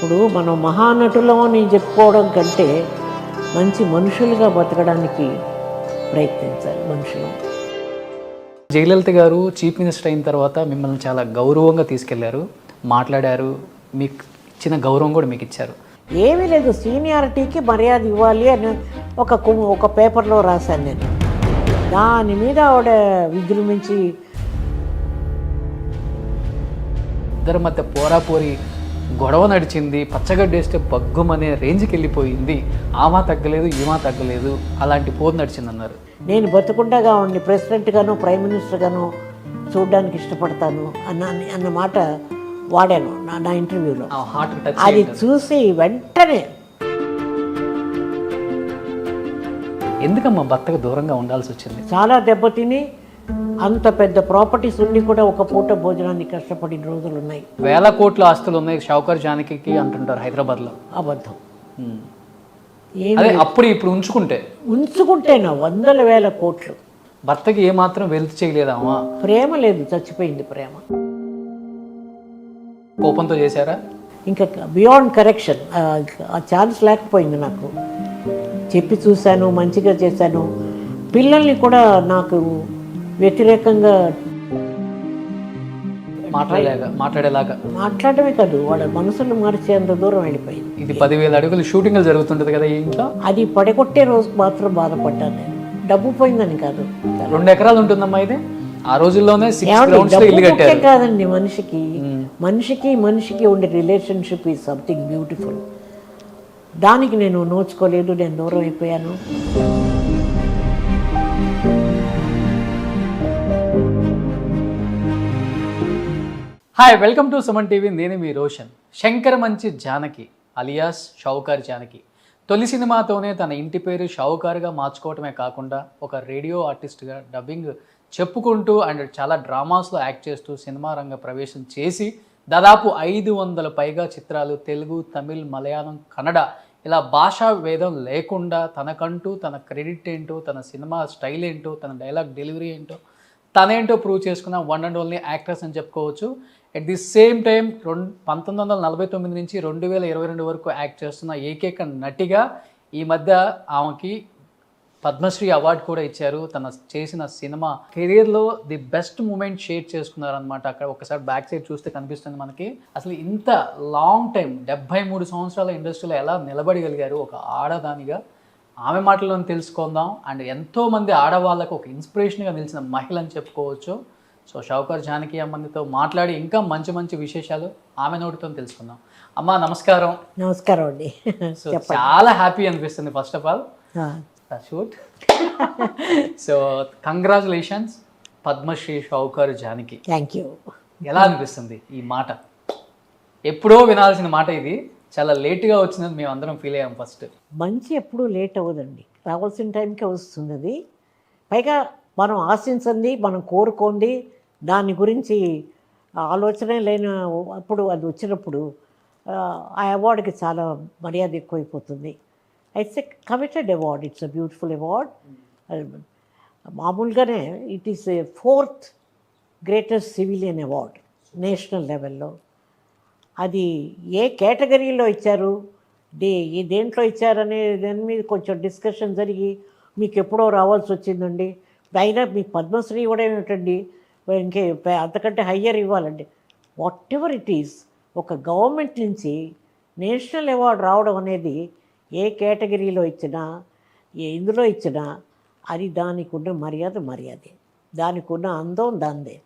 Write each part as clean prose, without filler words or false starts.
ఇప్పుడు మనం మహానటులం అని చెప్పుకోవడం కంటే మంచి మనుషులుగా బతకడానికి ప్రయత్నించాలి మనుషులు. జయలలిత గారు చీఫ్ మినిస్టర్ అయిన తర్వాత మిమ్మల్ని చాలా గౌరవంగా తీసుకెళ్లారు, మాట్లాడారు, మీకు ఇచ్చిన గౌరవం కూడా మీకు ఇచ్చారు. ఏమీ లేదు, సీనియారిటీకి మర్యాద ఇవ్వాలి అని ఒక పేపర్లో రాశాను నేను. దాని మీద ఆవిడ విజృంభించి ఇద్దరి మధ్య పోరాపోరి గొడవ నడిచింది, పచ్చగడ్డేస్తే బగ్గుమనే రేంజ్కి వెళ్ళిపోయింది. ఆమా తగ్గలేదు, ఈమా తగ్గలేదు, అలాంటి పోరు నడిచిందన్నారు. నేను బతుకుండగా ఉండి ప్రెసిడెంట్గాను ప్రైమ్ మినిస్టర్గాను చూడడానికి ఇష్టపడతాను అన్న మాట వాడాను నా ఇంటర్వ్యూలో. అది చూసి వెంటనే ఎందుకమ్మా భర్తకు దూరంగా ఉండాల్సి వచ్చింది? చాలా దెబ్బతిని అంత పెద్ద ప్రాపర్టీస్ ఉండి కూడా ఒక పూట భోజనానికి కష్టపడిన రోజులు ఉన్నాయి. 1000 కోట్ల ఆస్తులు ఉన్నాయి షౌకర్ జానకి అంటుంటారు హైదరాబాద్లో. అబద్ధం. అదే అప్పుడు ఇప్పుడు ఉంచుకుంటేనా 100,000 కోట్లు. భర్తకి ఏమాత్రం వెల్త్ చేయలేదామా? ప్రేమ లేదు, చచ్చిపోయింది ప్రేమ. కోపంతో చేశారా? ఇంకా బియాండ్ కరెక్షన్. ఆ ఛాన్స్ లేకపోయింది నాకు. చెప్పి చూశాను, మంచిగా చేశాను. పిల్లల్ని కూడా నాకు వ్యతిరేకంగా మాట్లాడమే కాదు, వాళ్ళ మనసును మార్చేంత దూరం వెళ్ళిపోయింది. ఇది 10,000 అడుగులు షూటింగ్ జరుగుతుంటది కదా ఈ ఇంట్లో. అది పడగొట్టే రోజు మాత్రం బాధపడ్డాను నేను. డబ్బు పోయిందని కాదు. 2 ఎకరాలు ఉంటుందమ్మా ఇది. ఆ రోజుల్లోనే కాదండి, మనిషికి ఉండే రిలేషన్షిప్ ఈజ్ సంథింగ్ బ్యూటిఫుల్. దానికి నేను నోచుకోలేదు, నేను దూరం అయిపోయాను. Hi, welcome to Suman TV. నేను మీ రోషన్. శంకర్ మంచి జానకి అలియాస్ షౌకార్ జానకి తొలి సినిమాతోనే తన ఇంటి పేరు షౌకార్గా మార్చుకోవటమే కాకుండా ఒక రేడియో ఆర్టిస్ట్గా డబ్బింగ్ చెప్పుకుంటూ అండ్ చాలా డ్రామాస్లో యాక్ట్ చేస్తూ సినిమా రంగ ప్రవేశం చేసి దాదాపు 500 పైగా చిత్రాలు తెలుగు, తమిళ్, మలయాళం, కన్నడ ఇలా భాషా భేదం లేకుండా తనకంటూ తన క్రెడిట్ ఏంటో, తన సినిమా స్టైల్ ఏంటో, తన డైలాగ్ డెలివరీ ఏంటో, తనేంటో ప్రూవ్ చేసుకున్న వన్ అండ్ ఓన్లీ యాక్ట్రెస్ అని చెప్పుకోవచ్చు. ఎట్ ది సేమ్ టైం 1949 నుంచి 2022 వరకు యాక్ట్ చేస్తున్న ఏకైక నటిగా ఈ మధ్య ఆమెకి పద్మశ్రీ అవార్డు కూడా ఇచ్చారు. తన చేసిన సినిమా కెరీర్లో ది బెస్ట్ మూమెంట్ షేర్ చేసుకున్నారనమాట. అక్కడ ఒకసారి బ్యాక్ సైడ్ చూస్తే కనిపిస్తుంది మనకి. అసలు ఇంత లాంగ్ టైం 73 సంవత్సరాల ఇండస్ట్రీలో ఎలా నిలబడగలిగారు ఒక ఆడదానిగా, ఆమె మాటల్లో తెలుసుకుందాం. అండ్ ఎంతోమంది ఆడవాళ్ళకు ఒక ఇన్స్పిరేషన్గా నిలిచిన మహిళ అని చెప్పుకోవచ్చు. సో షౌకర్ జానకి అమ్మతో మాట్లాడి ఇంకా మంచి మంచి విశేషాలు ఆమె నోటితో తెలుసుకుందాం. అమ్మ నమస్కారం. నమస్కారం అండి. సో చాలా హ్యాపీ అనిపిస్తుంది first of all shoot. So congratulations Padmashri Sowcar Janaki. Thank you. ఎలా అనిపిస్తుంది ఈ మాట? ఎప్పుడో వినాల్సిన మాట ఇది, చాలా లేట్గా వచ్చిందని మేము అందరం ఫీల్ అయ్యాం. ఫస్ట్ మంచి ఎప్పుడూ లేట్ అవ్వదండి, రావాల్సిన టైంకే వస్తుంది. అది పైగా మనం ఆశించింది, మనం కోరుకోండి, దాని గురించి ఆలోచనే లేని అప్పుడు అది వచ్చినప్పుడు ఆ అవార్డుకి చాలా మర్యాద ఎక్కువైపోతుంది. It's a committed award, it's a beautiful award. మామూలుగానే it is a 4th greatest civilian award national లెవెల్లో. అది ఏ కేటగిరీలో ఇచ్చారు, దేంట్లో ఇచ్చారనే దాని మీద కొంచెం డిస్కషన్ జరిగి మీకు ఎప్పుడో రావాల్సి వచ్చిందండి. అయినా మీకు పద్మశ్రీ ఇవ్వడం ఏమిటండి, ఇంకే అంతకంటే హయ్యర్ ఇవ్వాలండి. వాట్ ఎవర్ ఇట్ ఈస్, ఒక గవర్నమెంట్ నుంచి నేషనల్ అవార్డు రావడం అనేది ఏ కేటగిరీలో ఇచ్చినా, ఇందులో ఇచ్చినా అది దానికి ఉన్న మర్యాదే, దానికి ఉన్న అందం దాందే.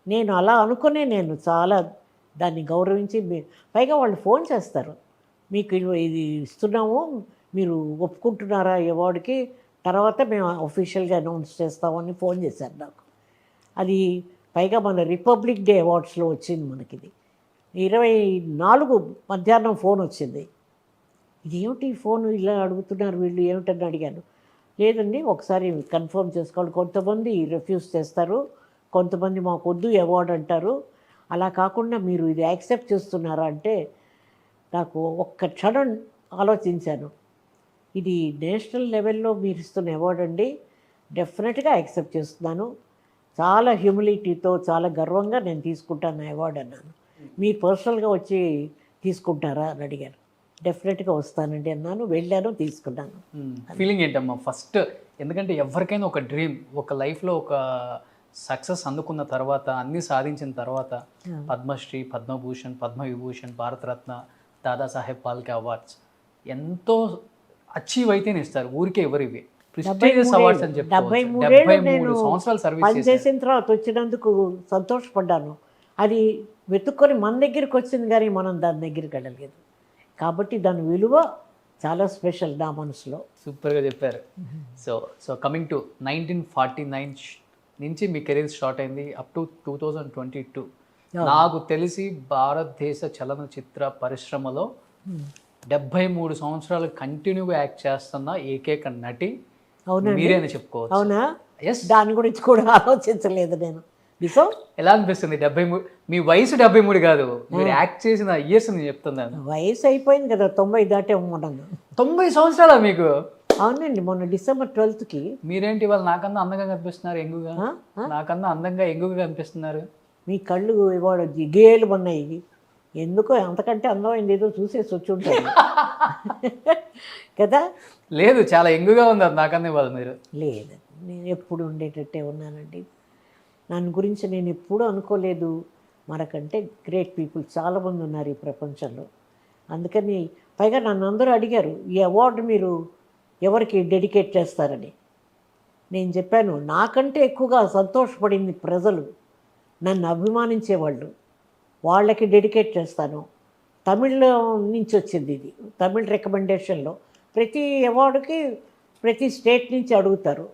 నేను అలా అనుకునే నేను చాలా దాన్ని గౌరవించి, పైగా వాళ్ళు ఫోన్ చేస్తారు, మీకు ఇది ఇస్తున్నాము, మీరు ఒప్పుకుంటున్నారా ఈ అవార్డుకి, తర్వాత మేము అఫీషియల్గా అనౌన్స్ చేస్తామని ఫోన్ చేశారు నాకు. అది పైగా మన రిపబ్లిక్ డే అవార్డ్స్లో వచ్చింది మనకి. ఇది 24 మధ్యాహ్నం ఫోన్ వచ్చింది. ఇదేమిటి ఫోన్ ఇలా అడుగుతున్నారు వీళ్ళు ఏమిటని అడిగాను. లేదండి ఒకసారి కన్ఫర్మ్ చేసుకోవాలి, కొంతమంది రిఫ్యూజ్ చేస్తారు, కొంతమంది మాకు వద్దు అవార్డు అంటారు, అలా కాకుండా మీరు ఇది యాక్సెప్ట్ చేస్తున్నారా అంటే నాకు ఒక్క క్షణం ఆలోచించాను. ఇది నేషనల్ లెవెల్లో మీరు ఇస్తున్న అవార్డు అండి, డెఫినెట్గా యాక్సెప్ట్ చేస్తున్నాను, చాలా హ్యూమిలిటీతో చాలా గర్వంగా నేను తీసుకుంటాను అవార్డు అన్నాను. మీరు పర్సనల్గా వచ్చి తీసుకుంటారా అని అడిగారు. డెఫినెట్గా వస్తానండి అన్నాను, వెళ్ళాను, తీసుకున్నాను. ఫీలింగ్ ఏంటమ్మా ఫస్ట్? ఎందుకంటే ఎవరికైనా ఒక డ్రీమ్, ఒక లైఫ్లో ఒక సక్సెస్ అందుకున్న తర్వాత, అన్నీ సాధించిన తర్వాత పద్మశ్రీ, పద్మభూషణ్, పద్మవిభూషణ్, భారతరత్న, దాదాసాహెబ్ ఫాల్కే అవార్డ్స్ ఎంతో అచీవ్ అయితేనే ఇస్తారు, ఊరికే ఎవరు ఇవి ప్రెస్టీజియస్ అవార్డ్స్ అని చెప్పి. 73 నేను 73 సంవత్సరాలు సర్వీస్ పని చేసిన తర్వాత వచ్చినందుకు సంతోషపడ్డాను. అది వెతుక్కొని మన దగ్గరికి వచ్చింది కానీ మనం దాని దగ్గరికి వెళ్ళలేదు. కాబట్టి దాని విలువ చాలా స్పెషల్ నా మనసులో. సూపర్గా చెప్పారు. సో కమింగ్ టు 1949 నుంచి మీ కెరీర్ స్టార్ట్ అయింది అప్ టు 2022. నాకు తెలిసి భారతదేశ చలనచిత్ర పరిశ్రమలో 73 సంవత్సరాలు కంటిన్యూగా యాక్ట్ చేస్తున్న ఏకైక నటి మీరే అని చెప్పుకోవచ్చు. అవునా? ఎస్. దాని గురించి కూడా ఆలోచించలేదు నేను. నిజం. ఎలా అనిపిస్తుంది? 73, మీ వయసు 73 కాదు, మీరు యాక్ట్ చేసిన ఇయర్స్ నేను చెప్తున్నాను. వయసు అయిపోయింది కదా, 90 దాటే ఉన్నాను. 90 సంవత్సరాలా మీకు? అవునండి, మొన్న December 12th మీరేంటి వాళ్ళు నాకన్నా అందంగా కనిపిస్తున్నారు, ఎంగుగా. నాకన్నా అందంగా ఎంగుగా కనిపిస్తున్నారు. మీ కళ్ళు ఇవాళ గేలు ఉన్నాయి. ఎందుకో అంతకంటే అందమైంది ఏదో చూసేసి వచ్చి ఉంటారు కదా. లేదు, చాలా ఎంగుగా ఉంది అది నాకన్నా ఇవ్వాలి మీరు. లేదు, నేను ఎప్పుడు ఉండేటట్టే ఉన్నానండి. నన్ను గురించి నేను ఎప్పుడూ అనుకోలేదు. మనకంటే గ్రేట్ పీపుల్ చాలామంది ఉన్నారు ఈ ప్రపంచంలో. అందుకని పైగా నన్ను అందరూ అడిగారు, ఈ అవార్డు మీరు ఎవరికి డెడికేట్ చేస్తారని. నేను చెప్పాను, నాకంటే ఎక్కువగా సంతోషపడింది ప్రజలు, నన్ను అభిమానించేవాళ్ళు, వాళ్ళకి డెడికేట్ చేస్తాను. తమిళ్ నుంచి వచ్చింది ఇది, తమిళ్ రికమెండేషన్లో. ప్రతి అవార్డుకి ప్రతి స్టేట్ నుంచి అడుగుతారు,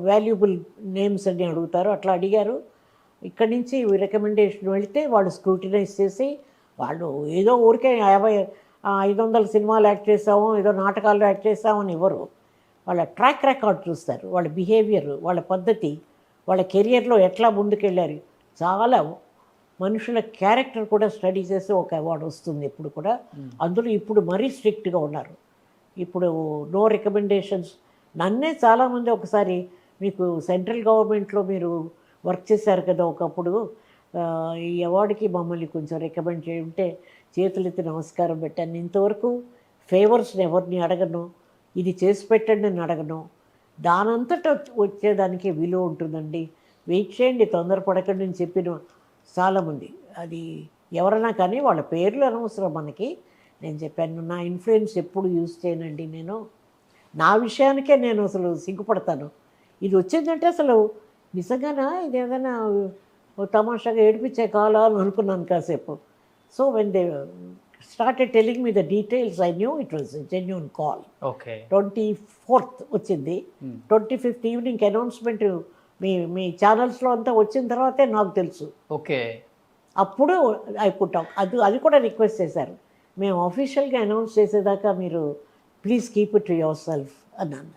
వాల్యుబుల్ నేమ్స్ అన్ని అడుగుతారు. అట్లా అడిగారు. ఇక్కడి నుంచి రికమెండేషన్ వెళితే వాళ్ళు స్క్రూటినైజ్ చేసి, వాళ్ళు ఏదో ఊరికే 500 సినిమాలు యాక్ట్ చేసాము, ఏదో నాటకాల్లో యాక్ట్ చేసామని ఇవ్వరు. వాళ్ళ ట్రాక్ రికార్డ్ చూస్తారు, వాళ్ళ బిహేవియర్, వాళ్ళ పద్ధతి, వాళ్ళ కెరియర్లో ఎట్లా ముందుకెళ్ళారు. చాలా మనుషుల క్యారెక్టర్ కూడా స్టడీ చేసి ఒక అవార్డు వస్తుంది ఇప్పుడు కూడా. అందులో ఇప్పుడు మరీ స్ట్రిక్ట్గా ఉన్నారు. ఇప్పుడు నో రికమెండేషన్స్. నన్నే చాలామంది ఒకసారి, మీకు సెంట్రల్ గవర్నమెంట్లో మీరు వర్క్ చేశారు కదా ఒకప్పుడు, ఈ అవార్డుకి మమ్మల్ని కొంచెం రికమెండ్ చేయంటే చేతులెత్తి నమస్కారం పెట్టాను. ఇంతవరకు ఫేవర్స్ని ఎవరిని అడగను, ఇది చేసి పెట్టండి అని అడగను. దానంతటా వచ్చేదానికి విలువ ఉంటుందండి. వెయిట్ చేయండి, తొందరపడకండి అని చెప్పిన చాలామంది. అది ఎవరైనా కానీ వాళ్ళ పేర్లు అనవసరం మనకి. నేను చెప్పాను, నా ఇన్ఫ్లుయెన్స్ ఎప్పుడు యూజ్ చేయనండి. నేను నా విషయానికే నేను అసలు సిగ్గుపడతాను. ఇది వచ్చిందంటే అసలు నిజంగానా ఇది ఏదైనా తమాషాగా ఏడిపించే కాలా అని అనుకున్నాను కాసేపు. So when they started telling me the details, I knew it was genuine call. Okay. 24th వచ్చింది. 25th ఈవినింగ్ అనౌన్స్మెంట్ మీ ఛానల్స్లో అంతా వచ్చిన తర్వాతే నాకు తెలుసు. ఓకే. అప్పుడు ఐ పుట్ అది కూడా రిక్వెస్ట్ చేశారు, మేము ఆఫీషియల్గా అనౌన్స్ చేసేదాకా మీరు please keep it to your self అన్నాను.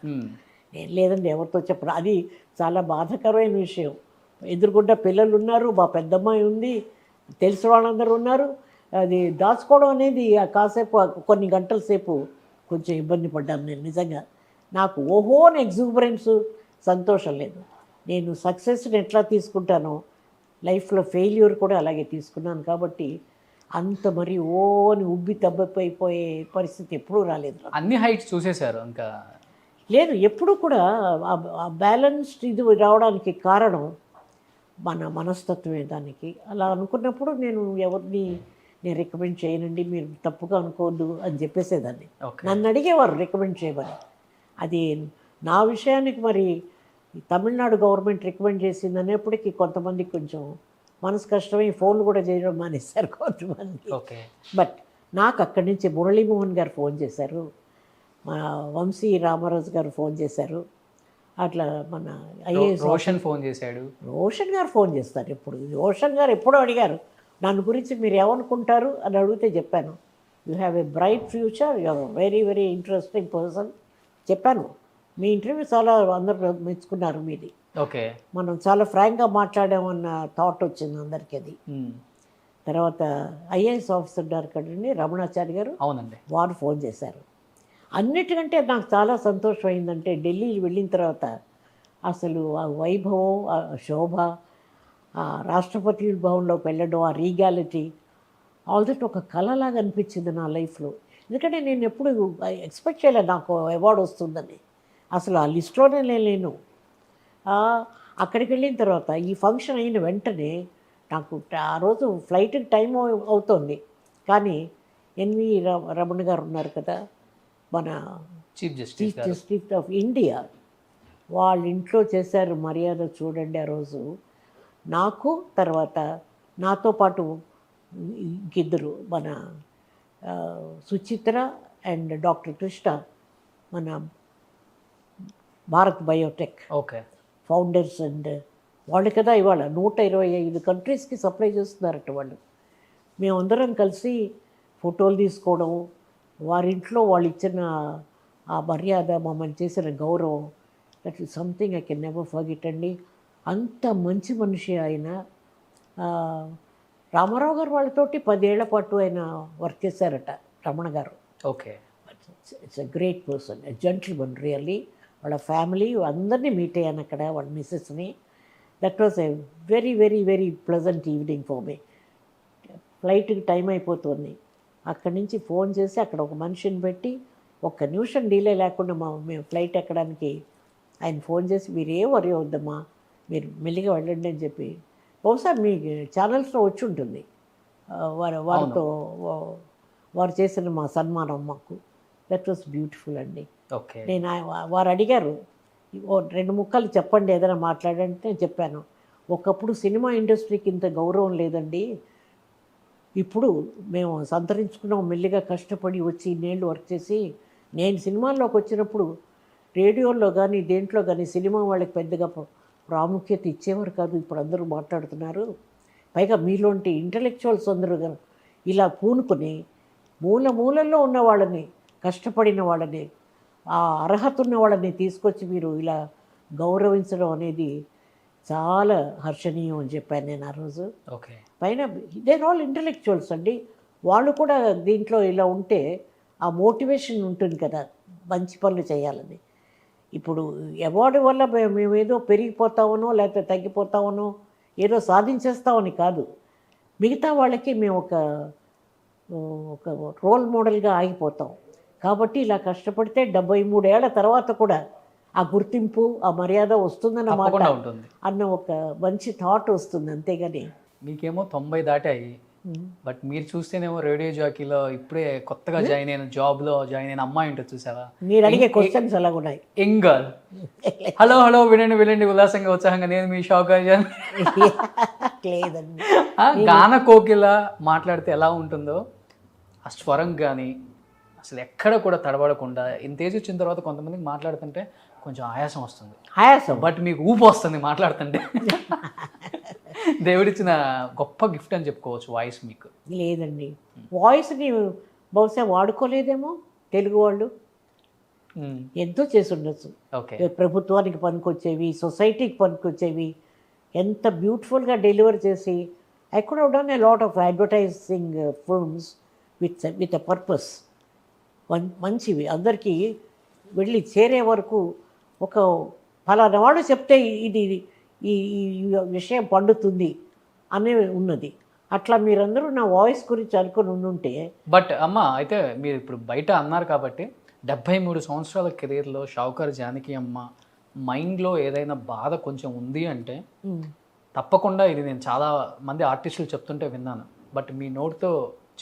నేను లేదండి ఎవరితో చెప్పడం, అది చాలా బాధాకరమైన విషయం. ఎదురుగుండా పిల్లలు ఉన్నారు, మా పెద్దమ్మాయి ఉంది, తెలిసిన వాళ్ళందరూ ఉన్నారు. అది దాచుకోవడం అనేది కాసేపు కొన్ని గంటల సేపు కొంచెం ఇబ్బంది పడ్డాను నేను. నిజంగా నాకు ఓహోని ఎగ్జూబరెన్స్ సంతోషం లేదు. నేను సక్సెస్ని ఎట్లా తీసుకుంటానో లైఫ్లో ఫెయిల్యూర్ కూడా అలాగే తీసుకున్నాను. కాబట్టి అంత మరి ఓని ఉబ్బి తబ్బైపోయే పరిస్థితి ఎప్పుడూ రాలేదు. అన్ని హైట్స్ చూసేశారు ఇంకా? లేదు, ఎప్పుడు కూడా ఆ బ్యాలెన్స్డ్ ఇది రావడానికి కారణం మన మనస్తత్వమే దానికి. అలా అనుకున్నప్పుడు నేను ఎవరిని రికమెండ్ చేయనండి, మీరు తప్పుగా అనుకోవద్దు అని చెప్పేసేదాన్ని. నన్ను అడిగేవారు రికమెండ్ చేయమని. అది నా విషయానికి మరి తమిళనాడు గవర్నమెంట్ రికమెండ్ చేసింది అనేప్పటికీ కొంతమందికి కొంచెం మనసు కష్టమై ఫోన్లు కూడా చేయడం మానేశారు కొంతమంది. బట్ నాకు అక్కడి నుంచి మురళీమోహన్ గారు ఫోన్ చేశారు, మా వంశీ రామరాజు గారు ఫోన్ చేశారు, అట్లా మన ఐఏఎస్ రోషన్ ఫోన్ చేశాడు. రోషన్ గారు ఫోన్ చేస్తారు ఎప్పుడు. రోషన్ గారు ఎప్పుడో అడిగారు నన్ను గురించి, మీరు ఏమనుకుంటారు అని అడిగితే చెప్పాను, you have a bright future, you are very very interesting person చెప్పాను. మీ ఇంటర్వ్యూ చాలా అందరూ మెచ్చుకున్నారు మీది. ఓకే. మనం చాలా ఫ్రాంక్గా మాట్లాడామన్న థాట్ వచ్చింది అందరికీ. అది తర్వాత ఐఏఎస్ ఆఫీసర్ ఉన్నారు కదండి రమణాచారి గారు, అవునండి, వారు ఫోన్ చేశారు. అన్నిటికంటే నాకు చాలా సంతోషం అయిందంటే ఢిల్లీ వెళ్ళిన తర్వాత అసలు ఆ వైభవం, ఆ శోభ, ఆ రాష్ట్రపతి భవన్లోకి వెళ్ళడం, ఆ రీగాలిటీ, ఆల్ దట్ ఒక కళలాగా అనిపించింది నా లైఫ్లో. ఎందుకంటే నేను ఎప్పుడు ఎక్స్పెక్ట్ చేయలేదు నాకు అవార్డు వస్తుందని. అసలు ఆ లిస్ట్లోనే లేను. అక్కడికి వెళ్ళిన తర్వాత ఈ ఫంక్షన్ అయిన వెంటనే నాకు ఆ రోజు ఫ్లైట్కి టైం అవుతోంది. కానీ రమణ గారు ఉన్నారు కదా, మన chief justice chief justice of India, వాళ్ళ ఇంట్లో చేశారు మర్యాద చూడండి. ఆ రోజు నాకు తర్వాత నాతో పాటు ఇంకిద్దరు మన సుచిత్ర అండ్ డాక్టర్ కృష్ణ, మన Bharat Biotech okay founders, and వాళ్ళు కదా ఇవాళ 125 కంట్రీస్కి సప్లై చేస్తున్నారట వాళ్ళు. మేమందరం కలిసి ఫోటోలు తీసుకోవడం, వారింట్లో వాళ్ళు ఇచ్చిన ఆ మర్యాద, మమ్మల్ని చేసిన గౌరవం, that is something I can never forget అండి. అంత మంచి మనిషి ఆయన. రామారావు గారు వాళ్ళతోటి 10 ఏళ్ల పాటు ఆయన వర్క్ చేశారట Ramana garu. Okay it's a great person, a gentleman really. వాళ్ళ ఫ్యామిలీ అందరినీ మీట్ అయ్యాను అక్కడ, వాళ్ళ మిస్సెస్ని. That was a very very very pleasant evening for me. ఫ్లైట్కి టైం అయిపోతుంది. అక్కడి నుంచి ఫోన్ చేసి అక్కడ ఒక మనిషిని పెట్టి ఒక్క నిమిషం డీలే లేకుండా మేము ఫ్లైట్ ఎక్కడానికి ఆయన ఫోన్ చేసి, మీరు ఏ వరి వద్దమ్మా, మీరు మెల్లిగా వెళ్ళండి అని చెప్పి, బహుశా మీ ఛానల్స్లో వచ్చి ఉంటుంది వారితో వారు చేసిన మా సన్మానం మాకు. దట్ వాస్ బ్యూటిఫుల్ అండి. ఓకే నేను వారు అడిగారు, ఓ 2 ముక్కలు చెప్పండి ఏదైనా మాట్లాడంటే నేను చెప్పాను, ఒకప్పుడు సినిమా ఇండస్ట్రీకి ఇంత గౌరవం లేదండి, ఇప్పుడు మేము సంతరించుకున్నాం మెల్లిగా కష్టపడి వచ్చి ఇన్నేళ్ళు వర్క్ చేసి. నేను సినిమాల్లోకి వచ్చినప్పుడు రేడియోలో కానీ దేంట్లో కానీ సినిమా వాళ్ళకి పెద్దగా ప్రాముఖ్యత ఇచ్చేవారు కాదు, ఇప్పుడు అందరూ మాట్లాడుతున్నారు. పైగా మీలోంటి ఇంటలెక్చువల్స్ అందరూ ఇలా పూనుకొని మూలల్లో ఉన్న వాళ్ళని, కష్టపడిన వాళ్ళని, ఆ అర్హత ఉన్న వాళ్ళని తీసుకొచ్చి మీరు ఇలా గౌరవించడం అనేది చాలా హర్షణీయం అని చెప్పాను నేను ఆ రోజు. ఓకే పైన దేర్ ఆల్ ఇంటలెక్చువల్స్ అండి, వాళ్ళు కూడా దీంట్లో ఇలా ఉంటే ఆ మోటివేషన్ ఉంటుంది కదా మంచి పనులు చేయాలని. ఇప్పుడు అవార్డు వల్ల మేము ఏదో పెరిగిపోతామనో లేకపోతే తగ్గిపోతామనో ఏదో సాధించేస్తామని కాదు, మిగతా వాళ్ళకి మేము ఒక రోల్ మోడల్గా ఆగిపోతాం. కాబట్టి ఇలా కష్టపడితే 73 ఏళ్ల తర్వాత కూడా ఆ గుర్తింపు, ఆ మర్యాద వస్తుందన్నమాట ఉంటుంది అన్న ఒక మంచి థాట్ వస్తుంది. అంతేగాని మీకేమో 90 దాటాయి, బట్ మీరు చూస్తేనేమో రేడియో జాకీలో ఇప్పుడే కొత్తగా జాయిన్ అయిన జాబ్లో జాయిన్ అయిన అమ్మాయి ఉంటుంది చూసావా, మీరు అడిగే క్వశ్చన్స్ అలా ఉన్నాయి. Young girl. హలో హలో వినండి ఉల్లాసంగా ఉత్సాహంగా నేను మీ షావుకార్ జానకి. లేదండి, గాన కోకిల మాట్లాడితే ఎలా ఉంటుందో ఆ స్వరం కానీ అసలు ఎక్కడ కూడా తడబడకుండా, ఇంత ఏజ్ వచ్చిన తర్వాత కొంతమందికి మాట్లాడుతుంటే కొంచెం ఆయాసం వస్తుంది, బట్ మీకు ఊపు వస్తుంది మాట్లాడుతుంటే. దేవుడిచ్చిన గొప్ప గిఫ్ట్ అని చెప్పుకోవచ్చు వాయిస్ మీకు. లేదండి, వాయిస్ని బహుశా వాడుకోలేదేమో తెలుగు వాళ్ళు, ఎంతో చేసి ఉండొచ్చు. ఓకే ప్రభుత్వానికి పనికొచ్చేవి, సొసైటీకి పనికొచ్చేవి, ఎంత బ్యూటిఫుల్గా డెలివర్ చేసి. I could have done a lot of advertising films with a purpose. మంచివి అందరికీ వెళ్ళి చేరే వరకు ఒక ఫలానా వాడు చెప్తే ఇది ఈ విషయం పండుతుంది అనే ఉన్నది. అట్లా మీరందరూ నా వాయిస్ గురించి అనుకుని ఉండుంటే. బట్ అమ్మ అయితే మీరు ఇప్పుడు బయట అన్నారు కాబట్టి 73 సంవత్సరాల కెరీర్లో షావుకార్ జానకి అమ్మ మైండ్లో ఏదైనా బాధ కొంచెం ఉంది అంటే తప్పకుండా ఇది నేను చాలా మంది ఆర్టిస్టులు చెప్తుంటే విన్నాను, బట్ మీ నోటితో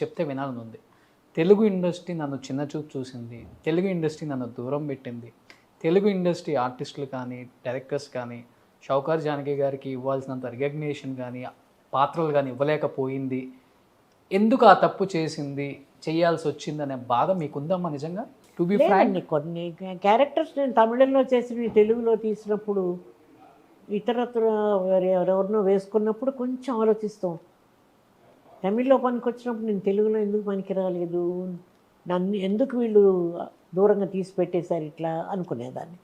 చెప్తే వినాలని ఉంది. తెలుగు ఇండస్ట్రీ నన్ను చిన్న చూపు చూసింది, తెలుగు ఇండస్ట్రీ నన్ను దూరం పెట్టింది, తెలుగు ఇండస్ట్రీ ఆర్టిస్టులు కానీ డైరెక్టర్స్ కానీ షావుకార్ జానకి గారికి ఇవ్వాల్సినంత రికగ్నిషన్ కానీ పాత్రలు కానీ ఇవ్వలేకపోయింది, ఎందుకు ఆ తప్పు చేసింది, చేయాల్సి వచ్చింది అనే బాధ మీకుందమ్మా నిజంగా? టు బి ఫ్రాంక్, కొన్ని క్యారెక్టర్స్ నేను తమిళంలో చేసి తెలుగులో తీసినప్పుడు ఇతరత్ర ఎవరెవరినో వేసుకున్నప్పుడు కొంచెం ఆలోచిస్తాం. తమిళ్లో పనికి వచ్చినప్పుడు నేను తెలుగులో ఎందుకు పనికి రాలేదు, నన్ను ఎందుకు వీళ్ళు దూరంగా తీసి పెట్టేశారు ఇట్లా అనుకునేదాన్ని.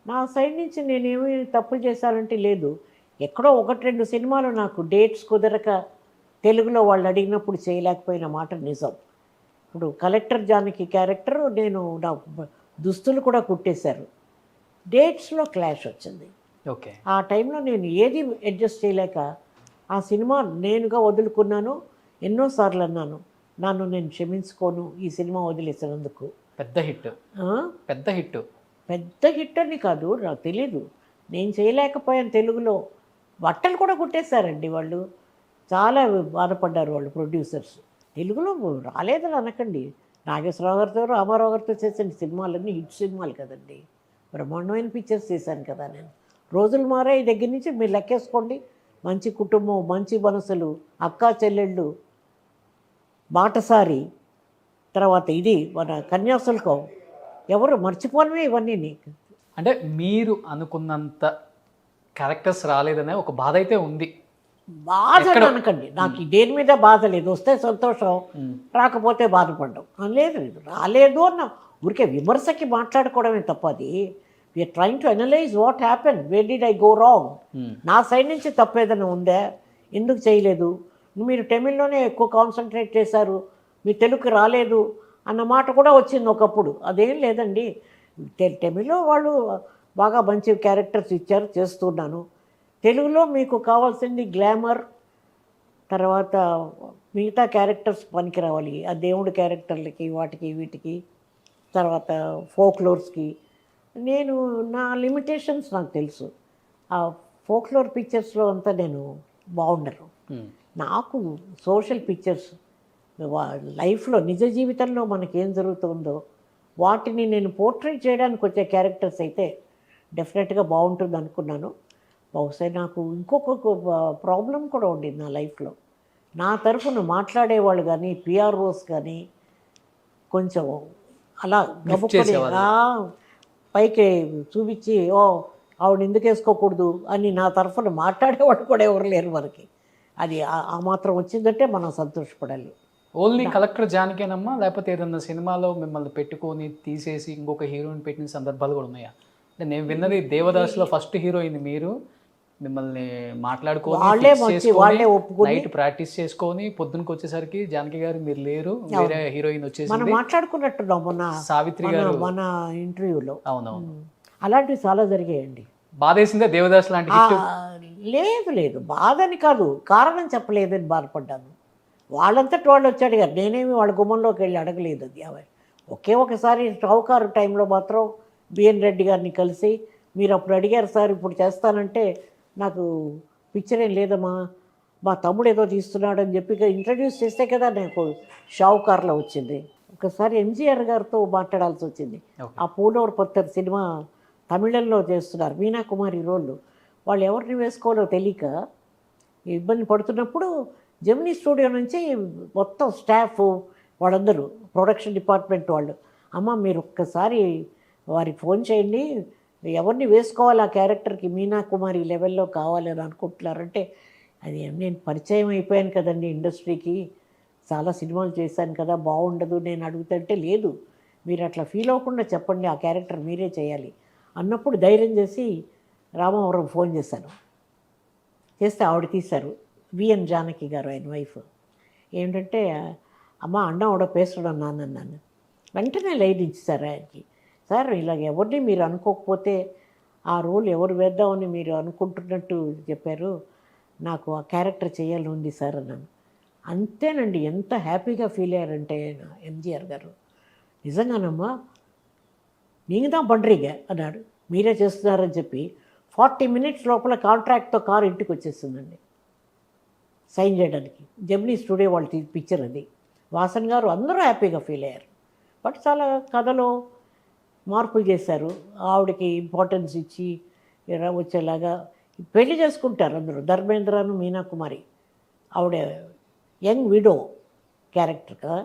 నా సైడ్ నుంచి నేనేమి తప్పులు చేశానంటే లేదు, ఎక్కడో 1-2 సినిమాలు నాకు డేట్స్ కుదరక తెలుగులో వాళ్ళు అడిగినప్పుడు చేయలేకపోయిన మాట నిజం. ఇప్పుడు కలెక్టర్ జానకి క్యారెక్టర్ నేను నా దుస్తులు కూడా కుట్టేశారు, డేట్స్లో క్లాష్ వచ్చింది. ఓకే ఆ టైంలో నేను ఏది అడ్జస్ట్ చేయలేక ఆ సినిమా నేనుగా వదులుకున్నాను. ఎన్నోసార్లు అన్నాను, నన్ను నేను క్షమించుకోను ఈ సినిమా వదిలేసినందుకు. పెద్ద హిట్, ఆ? పెద్ద హిట్. పెద్ద హిట్ అని కాదు, నాకు తెలీదు, నేను చేయలేకపోయాను తెలుగులో. బట్టలు కూడా కుట్టేశారండి వాళ్ళు, చాలా బాధపడ్డారు వాళ్ళు ప్రొడ్యూసర్స్. తెలుగులో రాలేదని అనకండి, నాగేశ్వరరావు గారితో రామారావు గారితో చేసిన సినిమాలన్నీ హిట్ సినిమాలు కదండి, బ్రహ్మాండమైన పిక్చర్స్ చేశాను కదా నేను. రోజులు మారాయి దగ్గర నుంచి మీరు లెక్కేసుకోండి. మంచి కుటుంబం, మంచి మనసులు, అక్కా చెల్లెళ్ళు, బాటసారి, తర్వాత ఇది మన కన్యాశుల్కం, ఎవరు మర్చిపోనివే ఇవన్నీ నీకు. అంటే మీరు అనుకున్నంత క్యారెక్టర్స్ రాలేదనే ఒక బాధ అయితే ఉంది. బాధ అనకండి, నాకు దేని మీద బాధ లేదు, వస్తే సంతోషం, రాకపోతే బాధపడ్డాం. లేదు లేదు, రాలేదు అన్న ఊరికే విమర్శకి మాట్లాడుకోవడమే తప్ప, అది we're trying to analyse what happen, where did I go wrong, నా సైడ్ నుంచి తప్పు ఏదైనా ఉందా, ఎందుకు చేయలేదు, మీరు తమిళ్లోనే ఎక్కువ కాన్సన్ట్రేట్ చేశారు, మీ తెలుగుకి రాలేదు అన్న మాట కూడా వచ్చింది ఒకప్పుడు. అదేం లేదండి, తమిళ్లో వాళ్ళు బాగా మంచి క్యారెక్టర్స్ ఇచ్చారు, చేస్తున్నాను. తెలుగులో మీకు కావాల్సింది గ్లామర్, తర్వాత మిగతా క్యారెక్టర్స్ పనికి రావాలి, ఆ దేవుడి క్యారెక్టర్లకి వాటికి వీటికి, తర్వాత ఫోక్లోర్స్కి. నేను నా లిమిటేషన్స్ నాకు తెలుసు, ఆ ఫోక్లోర్ పిక్చర్స్లో అంతా నేను బాగుండను. నాకు సోషల్ పిక్చర్స్, లైఫ్లో నిజ జీవితంలో మనకేం జరుగుతుందో వాటిని నేను పోర్ట్రేట్ చేయడానికి వచ్చే క్యారెక్టర్స్ అయితే డెఫినెట్గా బాగుంటుంది అనుకున్నాను. బహుశా నాకు ఇంకొక ప్రాబ్లం కూడా ఉండేది నా లైఫ్లో, నా తరఫున మాట్లాడేవాళ్ళు కానీ పిఆర్ఓస్ కానీ కొంచెం అలా గబుక్కొని పైకి చూపించి, ఓ ఆవిడ ఎందుకు వేసుకోకూడదు అని నా తరఫున మాట్లాడేవాడు కూడా ఎవరు లేరు మనకి. అది ఆ మాత్రం వచ్చిందంటే మనం సంతోషపడాలి. ఓన్లీ కలెక్టర్ జానకేనమ్మా, లేకపోతే ఏదన్నా సినిమాలో మిమ్మల్ని పెట్టుకొని తీసేసి ఇంకొక హీరోయిన్ పెట్టిన సందర్భాలు కూడా ఉన్నాయా? అంటే నేను విన్నది దేవదాసులో ఫస్ట్ హీరోయిన్ మీరు, మిమ్మల్ని మాట్లాడుకొని వాళ్ళే ఒప్పుకొని నైట్ ప్రాక్టీస్ చేసుకొని పొద్దునకి వచ్చేసరికి జానకి గారు మీరు లేరు, వేరే హీరోయిన్ వచ్చేసి మనం మాట్లాడుకున్నట్టున్నాం మొన్న సావిత్రి గారు మన ఇంటర్వ్యూలో. అవునవును, అలాంటివి చాలా జరిగాయండి. బాధేసిందే దేవదాస్ లాంటి హిట్? లేదు లేదు, బాధని కాదు, కారణం చెప్పలేదని బాధపడ్డాను. వాళ్ళంతటి వాళ్ళు వచ్చి అడిగారు, నేనేమి వాళ్ళ గుమ్మంలోకి వెళ్ళి అడగలేదు. అది ఒకే ఒకసారి షావుకారు టైంలో మాత్రం బిఎన్ రెడ్డి గారిని కలిసి, మీరు అప్పుడు అడిగారు సార్ ఇప్పుడు చేస్తానంటే, నాకు పిక్చర్ ఏం లేదమ్మా, మా తమ్ముడు ఏదో తీస్తున్నాడు అని చెప్పి ఇంట్రడ్యూస్ చేస్తే కదా నాకు షావుకారులో వచ్చింది. ఒకసారి ఎంజీఆర్ గారితో మాట్లాడాల్సి వచ్చింది. ఆ పూలవర్ పత్తర్ సినిమా తమిళంలో చేస్తున్నారు, మీనా కుమారి రోళ్ళు, వాళ్ళు ఎవరిని వేసుకోవాలో తెలియక ఇబ్బంది పడుతున్నప్పుడు జెమినీ స్టూడియో నుంచి మొత్తం స్టాఫ్ వాళ్ళందరూ ప్రొడక్షన్ డిపార్ట్మెంట్ వాళ్ళు, అమ్మ మీరు ఒక్కసారి వారికి ఫోన్ చేయండి, ఎవరిని వేసుకోవాలి ఆ క్యారెక్టర్కి, మీనా కుమారి లెవెల్లో కావాలని అనుకుంటున్నారంటే, అది నేను పరిచయం అయిపోయాను కదండి ఇండస్ట్రీకి, చాలా సినిమాలు చేశాను కదా, బాగుండదు నేను అడుగుతుంటే, లేదు మీరు అట్లా ఫీల్ అవ్వకుండా చెప్పండి, ఆ క్యారెక్టర్ మీరే చేయాలి అన్నప్పుడు ధైర్యం చేసి రామవరం ఫోన్ చేశాను. చేస్తే ఆవిడ తీశారు, విఎన్ జానకి గారు ఆయన వైఫ్. ఏంటంటే, అమ్మ అన్నం ఆవిడ పేసడం నాన్నన్నాను, వెంటనే లైన్ ఇచ్చేసారు ఆయనకి. సార్ ఇలాగ ఎవరిని మీరు అనుకోకపోతే ఆ రోల్ ఎవరు వేద్దామని మీరు అనుకుంటున్నట్టు చెప్పారు, నాకు ఆ క్యారెక్టర్ చేయాలని ఉంది సార్ అన్నాను. అంతేనండి, ఎంత హ్యాపీగా ఫీల్ అయ్యారంటే ఎంజీఆర్ గారు, నిజంగానమ్మా నీకు దా బండ్రీగా అన్నాడు, మీరే చేస్తున్నారని చెప్పి 40 మినిట్స్ లోపల కాంట్రాక్ట్తో కారు ఇంటికి వచ్చేస్తుందండి సైన్ చేయడానికి. జెమినీ స్టూడియో వాళ్ళు పిక్చర్ అది. వాసన్ గారు అందరూ హ్యాపీగా ఫీల్ అయ్యారు. బట్ చాలా కథలో మార్పులు చేశారు, ఆవిడకి ఇంపార్టెన్స్ ఇచ్చి వచ్చేలాగా పెళ్లి చేసుకుంటారు అందరూ. ధర్మేంద్రను మీనా కుమారి, ఆవిడ యంగ్ విడో క్యారెక్టర్ కదా,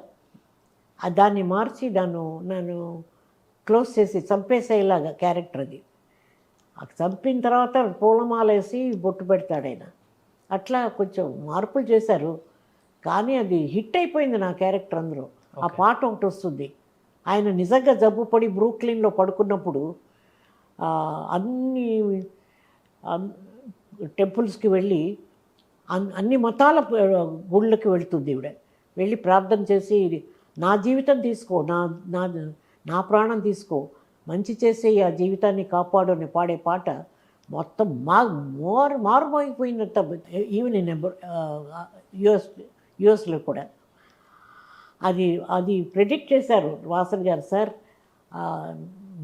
దాన్ని మార్చి నన్ను క్లోజ్ చేసి చంపేసేలాగా క్యారెక్టర్ అది. చంపిన తర్వాత పూలమాల వేసి బొట్టు పెడతాడు ఆయన. అట్లా కొంచెం మార్పులు చేశారు, కానీ అది హిట్ అయిపోయింది నా క్యారెక్టర్. అందులో ఆ పాట ఒకటి వస్తుంది, ఆయన నిజంగా జబ్బు పడి బ్రూక్లిన్లో పడుకున్నప్పుడు అన్ని టెంపుల్స్కి వెళ్ళి అన్ని మతాల గుళ్ళకి వెళ్తుంది ఈవిడ. వెళ్ళి ప్రార్థన చేసి, నా జీవితం తీసుకో, నా ప్రాణం తీసుకో, మంచి చేసే ఆ జీవితాన్ని కాపాడు అని పాడే పాట మొత్తం మారుమోగిపోయినంత. ఈవెన్ యుఎస్లో కూడా అది అది ప్రెడిక్ట్ చేశారు వాసన్ గారు. సార్ ఆ,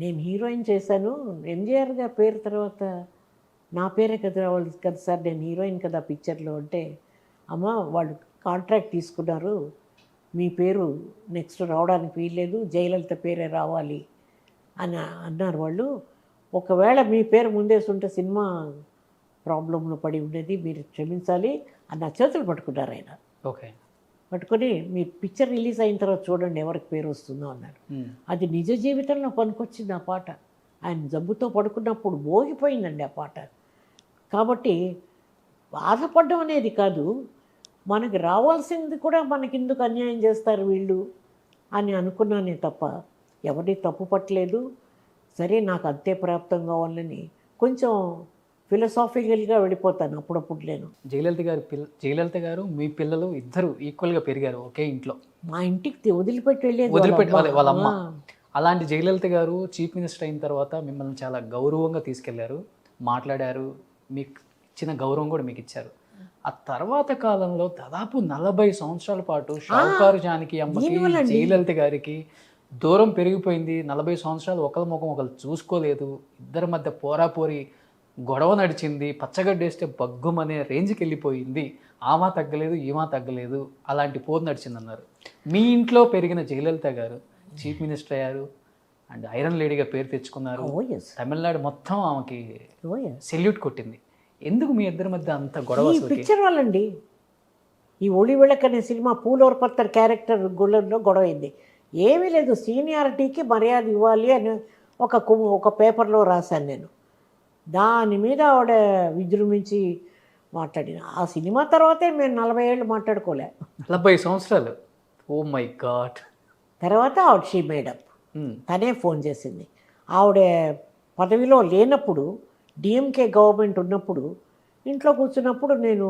నేను హీరోయిన్ చేశాను, ఎంజీఆర్ గారి పేరు తర్వాత నా పేరే కదా రావాలి కదా సార్, నేను హీరోయిన్ కదా పిక్చర్లో అంటే, అమ్మ వాళ్ళు కాంట్రాక్ట్ తీసుకున్నారు, మీ పేరు నెక్స్ట్ రావడానికి వీల్లేదు, జయలలిత పేరే రావాలి అని అన్నారు వాళ్ళు. ఒకవేళ మీ పేరు ముందేస్తుంటే సినిమా ప్రాబ్లంలో పడి ఉండేది, మీరు క్షమించాలి అని నా చేతులు పట్టుకున్నారు ఆయన. ఓకే. పట్టుకొని మీరు పిక్చర్ రిలీజ్ అయిన తర్వాత చూడండి ఎవరికి పేరు వస్తుందో అన్నారు. అది నిజ జీవితంలో పనికొచ్చింది ఆ పాట. ఆయన జబ్బుతో పడుకున్నప్పుడు మోగిపోయిందండి ఆ పాట. కాబట్టి బాధపడడం అనేది కాదు, మనకి రావాల్సింది కూడా మనకి ఎందుకు అన్యాయం చేస్తారు వీళ్ళు అని అనుకున్నానే తప్ప ఎవరిని తప్పు పట్టలేదు. సరే నాకు అంతే ప్రాప్తం కావాలని కొంచెం ఫిలసాఫికల్గా వెళ్ళిపోతాను అప్పుడప్పుడు నేను. జయలలిత గారు మీ పిల్లలు ఇద్దరు ఈక్వల్గా పెరిగారు ఒకే ఇంట్లో. మా ఇంటికి వదిలిపెట్టి వెళ్ళేది వాళ్ళ అమ్మ. అలాంటి జయలలిత గారు చీఫ్ మినిస్టర్ అయిన తర్వాత మిమ్మల్ని చాలా గౌరవంగా తీసుకెళ్లారు, మాట్లాడారు, మీకు ఇచ్చిన గౌరవం కూడా మీకు ఇచ్చారు. ఆ తర్వాత కాలంలో దాదాపు 40 సంవత్సరాల పాటు షావుకారు జానకి అమ్మకి జయలలిత గారికి దూరం పెరిగిపోయింది. 40 సంవత్సరాలు ఒకరి ముఖం ఒకరు చూసుకోలేదు, ఇద్దరి మధ్య పోరాపోరి గొడవ నడిచింది, పచ్చగడ్డేస్తే బగ్గుమనే రేంజ్కి వెళ్ళిపోయింది. ఆమా తగ్గలేదు ఈమా తగ్గలేదు, అలాంటి పోరు నడిచింది అన్నారు. మీ ఇంట్లో పెరిగిన జయలలిత గారు చీఫ్ మినిస్టర్ అయ్యారు అండ్ ఐరన్ లేడీగా పేరు తెచ్చుకున్నారు. తమిళనాడు మొత్తం ఆమెకి సెల్యూట్ కొట్టింది. ఎందుకు మీ ఇద్దరి మధ్య అంత గొడవ? పిక్చర్ వాళ్ళండి. ఈ ఒళి విళక్ అనే సినిమా పూలోర్ పత్తర్ క్యారెక్టర్ గుళ్ళల్లో గొడవ అయింది. ఏమీ లేదు, సీనియారిటీకి మర్యాద ఇవ్వాలి అని ఒక పేపర్లో రాశాను నేను. దాని మీద ఆవిడ విజృంభించి మాట్లాడిన. ఆ సినిమా తర్వాతే మేము 40 ఏళ్ళు మాట్లాడుకోలే. 40 సంవత్సరాలు. Oh my God. తర్వాత ఆవిడ షీ మేడప్. తనే ఫోన్ చేసింది. ఆవిడ పదవిలో లేనప్పుడు, డిఎంకే గవర్నమెంట్ ఉన్నప్పుడు, ఇంట్లో కూర్చున్నప్పుడు నేను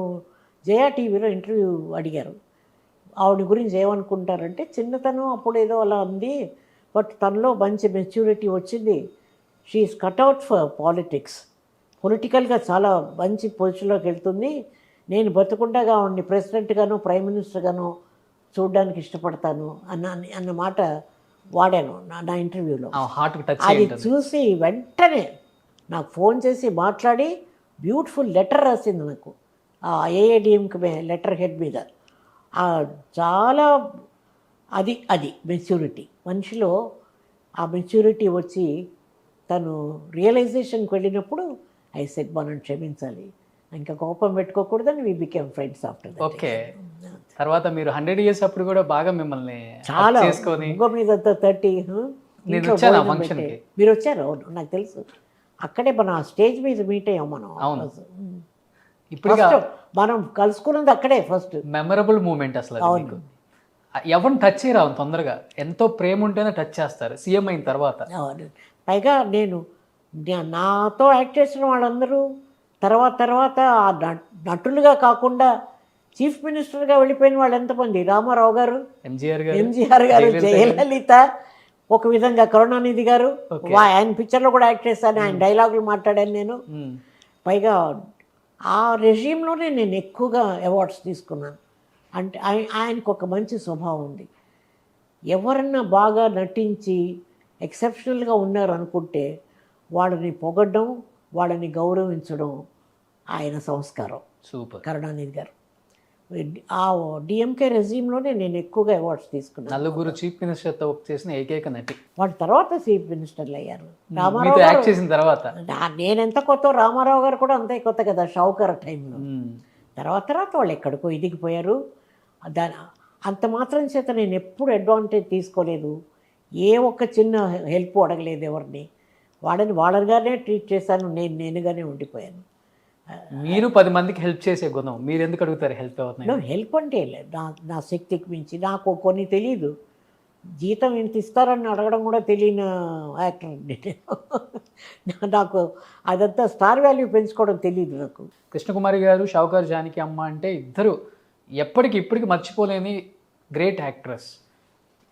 జయా టీవీలో ఇంటర్వ్యూ అడిగారు. ఆవిడ గురించి ఏమనుకుంటారంటే, చిన్నతనం అప్పుడు ఏదో అలా ఉంది, బట్ తనలో మంచి మెచ్యూరిటీ వచ్చింది, షీఈస్ కట్అవుట్ ఫర్ పాలిటిక్స్, పొలిటికల్గా చాలా మంచి పొజిషన్లోకి వెళ్తుంది, నేను బతుకుండగా ఆవిడ్ని ప్రెసిడెంట్గానో ప్రైమ్ మినిస్టర్గానో చూడడానికి ఇష్టపడతాను అన్న మాట వాడాను నా ఇంటర్వ్యూలో. అది చూసి వెంటనే నాకు ఫోన్ చేసి మాట్లాడి బ్యూటిఫుల్ లెటర్ రాసింది నాకు, ఏఐడిఎంకి లెటర్ హెడ్ మీద. చాలా అది మెచ్యూరిటీ మనిషిలో. ఆ మెచ్యూరిటీ వచ్చి తను రియలైజేషన్కి వెళ్ళినప్పుడు ఐ సెడ్ మనం క్షమించాలి, ఇంకా కోపం పెట్టుకోకూడదని we became friends after that. Okay. తర్వాత మీరు 100 years అప్పుడు కూడా బాగా మిమ్మల్ని చాలా చేసుకొని ఇంకో మీద 30 ఫంక్షన్కి మీరు వచ్చారు. అవును, నాకు తెలుసు. అక్కడే మనం ఆ స్టేజ్ మీద మీట్ అయ్యాం మనం. ఇప్పుడు మనం కలుసుకున్నది అక్కడే ఫస్ట్. మెమరబుల్ మూమెంట్ అసలు. ఎవరిని టచ్ చేయరా తొందరగా, ఎంతో ప్రేమ ఉంటేనే టచ్ చేస్తారు సీఎం అయిన తర్వాత. పైగా నాతో యాక్ట్ చేసిన వాళ్ళందరూ తర్వాత ఆ నటులుగా కాకుండా చీఫ్ మినిస్టర్గా వెళ్ళిపోయిన వాళ్ళు ఎంతమంది? రామారావు గారు, ఎంజీఆర్ గారు, జయలలిత, ఒక విధంగా కరుణానిధి గారు. ఆయన పిక్చర్లో కూడా యాక్ట్ చేశాను, ఆయన డైలాగులు మాట్లాడాను నేను. పైగా ఆ రెజీమ్లోనే నేను ఎక్కువగా అవార్డ్స్ తీసుకున్నాను. అంటే ఆయనకు ఒక మంచి స్వభావం ఉంది. ఎవరన్నా బాగా నటించి ఎక్సెప్షనల్గా ఉన్నారు అనుకుంటే వాళ్ళని పొగడ్డం, వాళ్ళని గౌరవించడం ఆయన సంస్కారం. సూపర్. కరుణానిధి గారు ఆ డిఎంకే రెజీమ్లోనే నేను ఎక్కువగా అవార్డ్స్ తీసుకున్నాను. 4 చీఫ్ మినిస్టర్తో వర్క్ చేసిన ఏకైక నటి. వాళ్ళ తర్వాత చీఫ్ మినిస్టర్లు అయ్యారు. రామారావు యాక్ట్ చేసిన తర్వాత నేనెంత కొత్త, రామారావు గారు కూడా అంతే కొత్త కదా షావుకారు టైంలో. తర్వాత వాళ్ళు ఎక్కడికో ఇదిగిపోయారు. అంత మాత్రం చేత నేను ఎప్పుడు అడ్వాంటేజ్ తీసుకోలేదు, ఏ ఒక్క చిన్న హెల్ప్ అడగలేదు ఎవరిని. వాళ్ళగానే ట్రీట్ చేశాను, నేనుగానే ఉండిపోయాను. మీరు 10 మందికి హెల్ప్ చేసే గుణం, మీరు ఎందుకు అడుగుతారు హెల్ప్? హెల్ప్ అంటే నా శక్తికి మించి నాకు కొన్ని తెలియదు. జీతం ఇంత ఇస్తారని అడగడం కూడా తెలియని యాక్టర్ అండి నాకు. అదంతా స్టార్ వాల్యూ పెంచుకోవడం తెలియదు నాకు. కృష్ణకుమారి గారు, షావుకారు జానకి అమ్మ అంటే ఇద్దరు ఇప్పటికి మర్చిపోలేని గ్రేట్ యాక్ట్రెస్.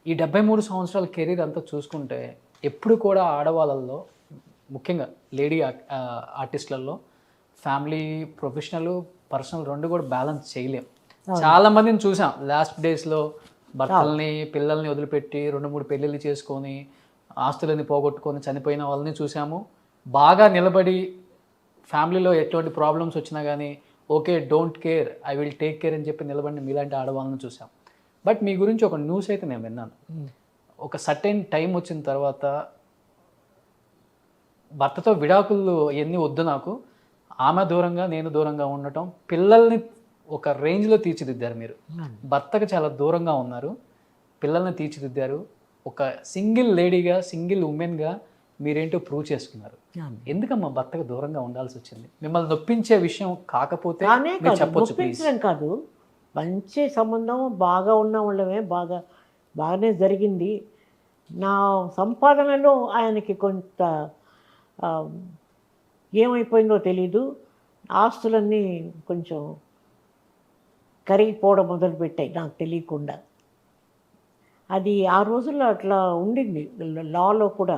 ఈ 73 సంవత్సరాల కెరీర్ అంతా చూసుకుంటే ఎప్పుడు కూడా ఆడవాళ్ళల్లో, ముఖ్యంగా లేడీ ఆర్టిస్టులలో ఫ్యామిలీ, ప్రొఫెషనల్, పర్సనల్ 2 కూడా బ్యాలెన్స్ చేయలేం. చాలా మందిని చూసాం లాస్ట్ డేస్లో భర్తల్ని పిల్లల్ని వదిలిపెట్టి 2-3 పెళ్ళిళ్ళు చేసుకొని ఆస్తులని పోగొట్టుకొని చనిపోయిన వాళ్ళని చూసాము. బాగా నిలబడి ఫ్యామిలీలో ఎటువంటి ప్రాబ్లమ్స్ వచ్చినా కానీ okay don't care, I will take care అని చెప్పి నిలబడిన మీలాంటి ఆడవాళ్ళని చూసాం. బట్ మీ గురించి ఒక న్యూస్ అయితే నేను విన్నాను. ఒక సర్టెన్ టైం వచ్చిన తర్వాత భర్తతో విడాకులు ఎన్ని వద్దు నాకు, ఆమె దూరంగా నేను దూరంగా ఉండటం, పిల్లల్ని ఒక రేంజ్లో తీర్చిదిద్దారు మీరు. భర్తకు చాలా దూరంగా ఉన్నారు, పిల్లల్ని తీర్చిదిద్దారు. ఒక సింగిల్ లేడీగా, సింగిల్ ఉమెన్గా మీరేంటో ప్రూవ్ చేసుకున్నారు. ఎందుకమ్మా భర్తకు దూరంగా ఉండాల్సి వచ్చింది? మిమ్మల్ని నొప్పించే విషయం కాకపోతే మీరు చెప్పొచ్చు ప్లీజ్. నొప్పించడం కాదు, మంచి సంబంధం, బాగా ఉన్న వాళ్ళమే, బాగానే జరిగింది. నా సంపాదనలో ఆయనకి కొంత ఏమైపోయిందో తెలీదు, ఆస్తులన్నీ కొంచెం కరిగిపోవడం మొదలుపెట్టాయి నాకు తెలియకుండా. అది ఆ రోజుల్లో అట్లా ఉండింది. లాలో కూడా,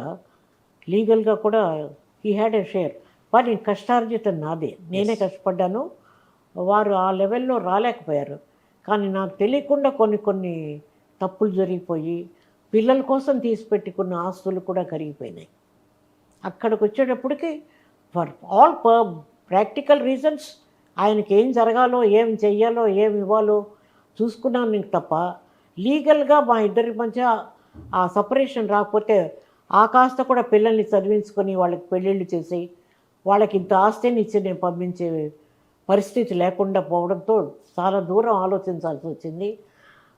లీగల్గా కూడా హీ హ్యాడ్ ఎ షేర్. కానీ కష్టార్జితం నాదే, నేనే కష్టపడ్డాను. వారు ఆ లెవెల్లో రాలేకపోయారు. కానీ నాకు తెలియకుండా కొన్ని తప్పులు జరిగిపోయి పిల్లల కోసం తీసిపెట్టుకున్న ఆస్తులు కూడా కరిగిపోయినాయి. అక్కడికి వచ్చేటప్పటికి ఫర్ ఆల్ ప్రాక్టికల్ రీజన్స్ ఆయనకి ఏం జరగాలో, ఏం చెయ్యాలో, ఏం ఇవ్వాలో చూసుకున్నాను నేను తప్ప, లీగల్గా మా ఇద్దరి మధ్య ఆ సపరేషన్ రాకపోతే ఆ కాస్త కూడా పిల్లల్ని చదివించుకొని వాళ్ళకి పెళ్ళిళ్ళు చేసి వాళ్ళకి ఇంత ఆస్తిని ఇచ్చి నేను పంపించే పరిస్థితి లేకుండా పోవడంతో చాలా దూరం ఆలోచించాల్సి వచ్చింది.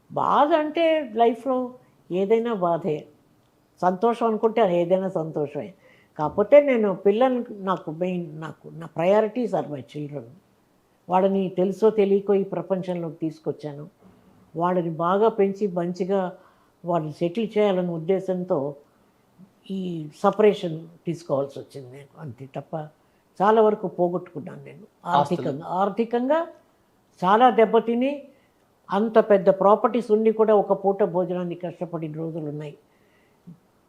బాధ అంటే లైఫ్లో ఏదైనా బాధే, సంతోషం అనుకుంటే ఏదైనా సంతోషమే. కాకపోతే నేను పిల్లలకి నా ప్రయారిటీస్ ఆర్ మై చిల్డ్రన్. వాళ్ళని తెలుసో తెలియకో ఈ ప్రపంచంలోకి తీసుకొచ్చాను. వాళ్ళని బాగా పెంచి మంచిగా వాళ్ళని సెటిల్ చేయాలనే ఉద్దేశంతో ఈ సపరేషన్ తీసుకోవాల్సి వచ్చింది నేను, అంతే తప్ప చాలా వరకు పోగొట్టుకున్నాను నేను ఆర్థికంగా చాలా దెబ్బతిని. అంత పెద్ద ప్రాపర్టీస్ ఉండి కూడా ఒక పూట భోజనాన్ని కష్టపడిన రోజులు ఉన్నాయి.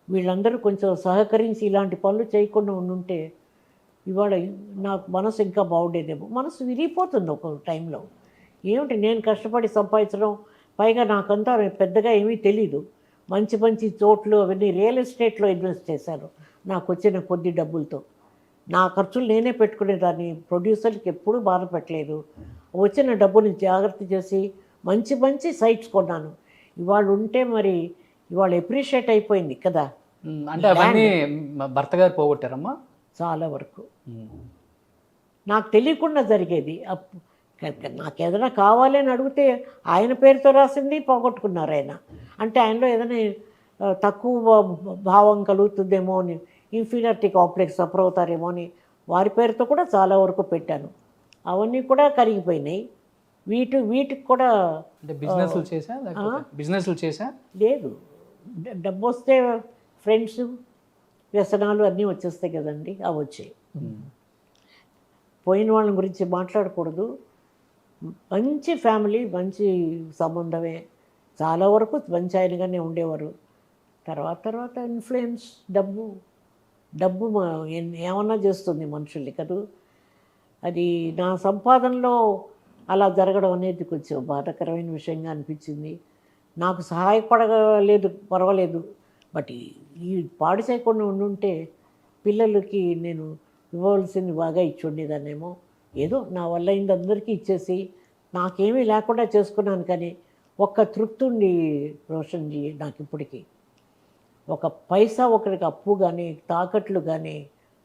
వీళ్ళందరూ కొంచెం సహకరించి ఇలాంటి పనులు చేయకుండా ఉండుంటే ఇవాళ నాకు మనసు ఇంకా బాగుండేదేమో. మనసు విరిగిపోతుంది ఒక టైంలో. ఏమిటి నేను కష్టపడి సంపాదించడం, పైగా నాకంతా పెద్దగా ఏమీ తెలీదు. మంచి చోట్లు అవన్నీ రియల్ ఎస్టేట్లో ఇన్వెస్ట్ చేశాను నాకు వచ్చిన కొద్ది డబ్బులతో. నా ఖర్చులు నేనే పెట్టుకునేదాన్ని, ప్రొడ్యూసర్కి ఎప్పుడూ బాధ పెట్టలేదు. వచ్చిన డబ్బుని జాగ్రత్త చేసి మంచి సైట్స్ కొన్నాను. ఇవాళ ఉంటే మరి ఇవాళ ఎప్రిషియేట్ అయిపోయింది కదా. అంటే అవన్నీ భర్త గారు పోగొట్టారమ్మా చాలా వరకు. నాకు తెలియకుండా జరిగేది. నాకు ఏదైనా కావాలి అని అడిగితే ఆయన పేరుతో రాసింది పోగొట్టుకున్నారు ఆయన. అంటే ఆయనలో ఏదైనా తక్కువ భావం కలుగుతుందేమో అని, ఇన్ఫీరియారిటీ కాంప్లెక్స్ సఫర్ అవుతారేమో అని వారి పేరుతో కూడా చాలా వరకు పెట్టాను. అవన్నీ కూడా కరిగిపోయినాయి. వీటికి కూడా బిజినెస్లు చేసా లేదు. డబ్బు వస్తే ఫ్రెండ్స్, వ్యసనాలు అన్నీ వచ్చేస్తాయి కదండి, అవి వచ్చాయి. పోయిన వాళ్ళ గురించి మాట్లాడకూడదు. మంచి ఫ్యామిలీ, మంచి సంబంధమే, చాలా వరకు మంచి ఆయనగానే ఉండేవారు. తర్వాత ఇన్ఫ్లుయెన్స్, డబ్బు ఏమన్నా చేస్తుంది మనుషుల్ని కదూ. అది నా సంపాదనలో అలా జరగడం అనేది కొంచెం బాధాకరమైన విషయంగా అనిపించింది. నాకు సహాయపడలేదు పర్వాలేదు, బట్ ఈ పాడు చేయకుండా ఉండుంటే పిల్లలకి నేను ఇవ్వవలసింది బాగా ఇచ్చి ఉండేదాన్నేమో. ఏదో నా వల్ల అయింది అందరికీ ఇచ్చేసి నాకేమీ లేకుండా చేసుకున్నాను. కానీ ఒక్క తృప్తి ఉండి రోషన్జీ నాకు ఇప్పటికీ ఒక పైసా ఒకరికి అప్పు కానీ, తాకట్లు కానీ,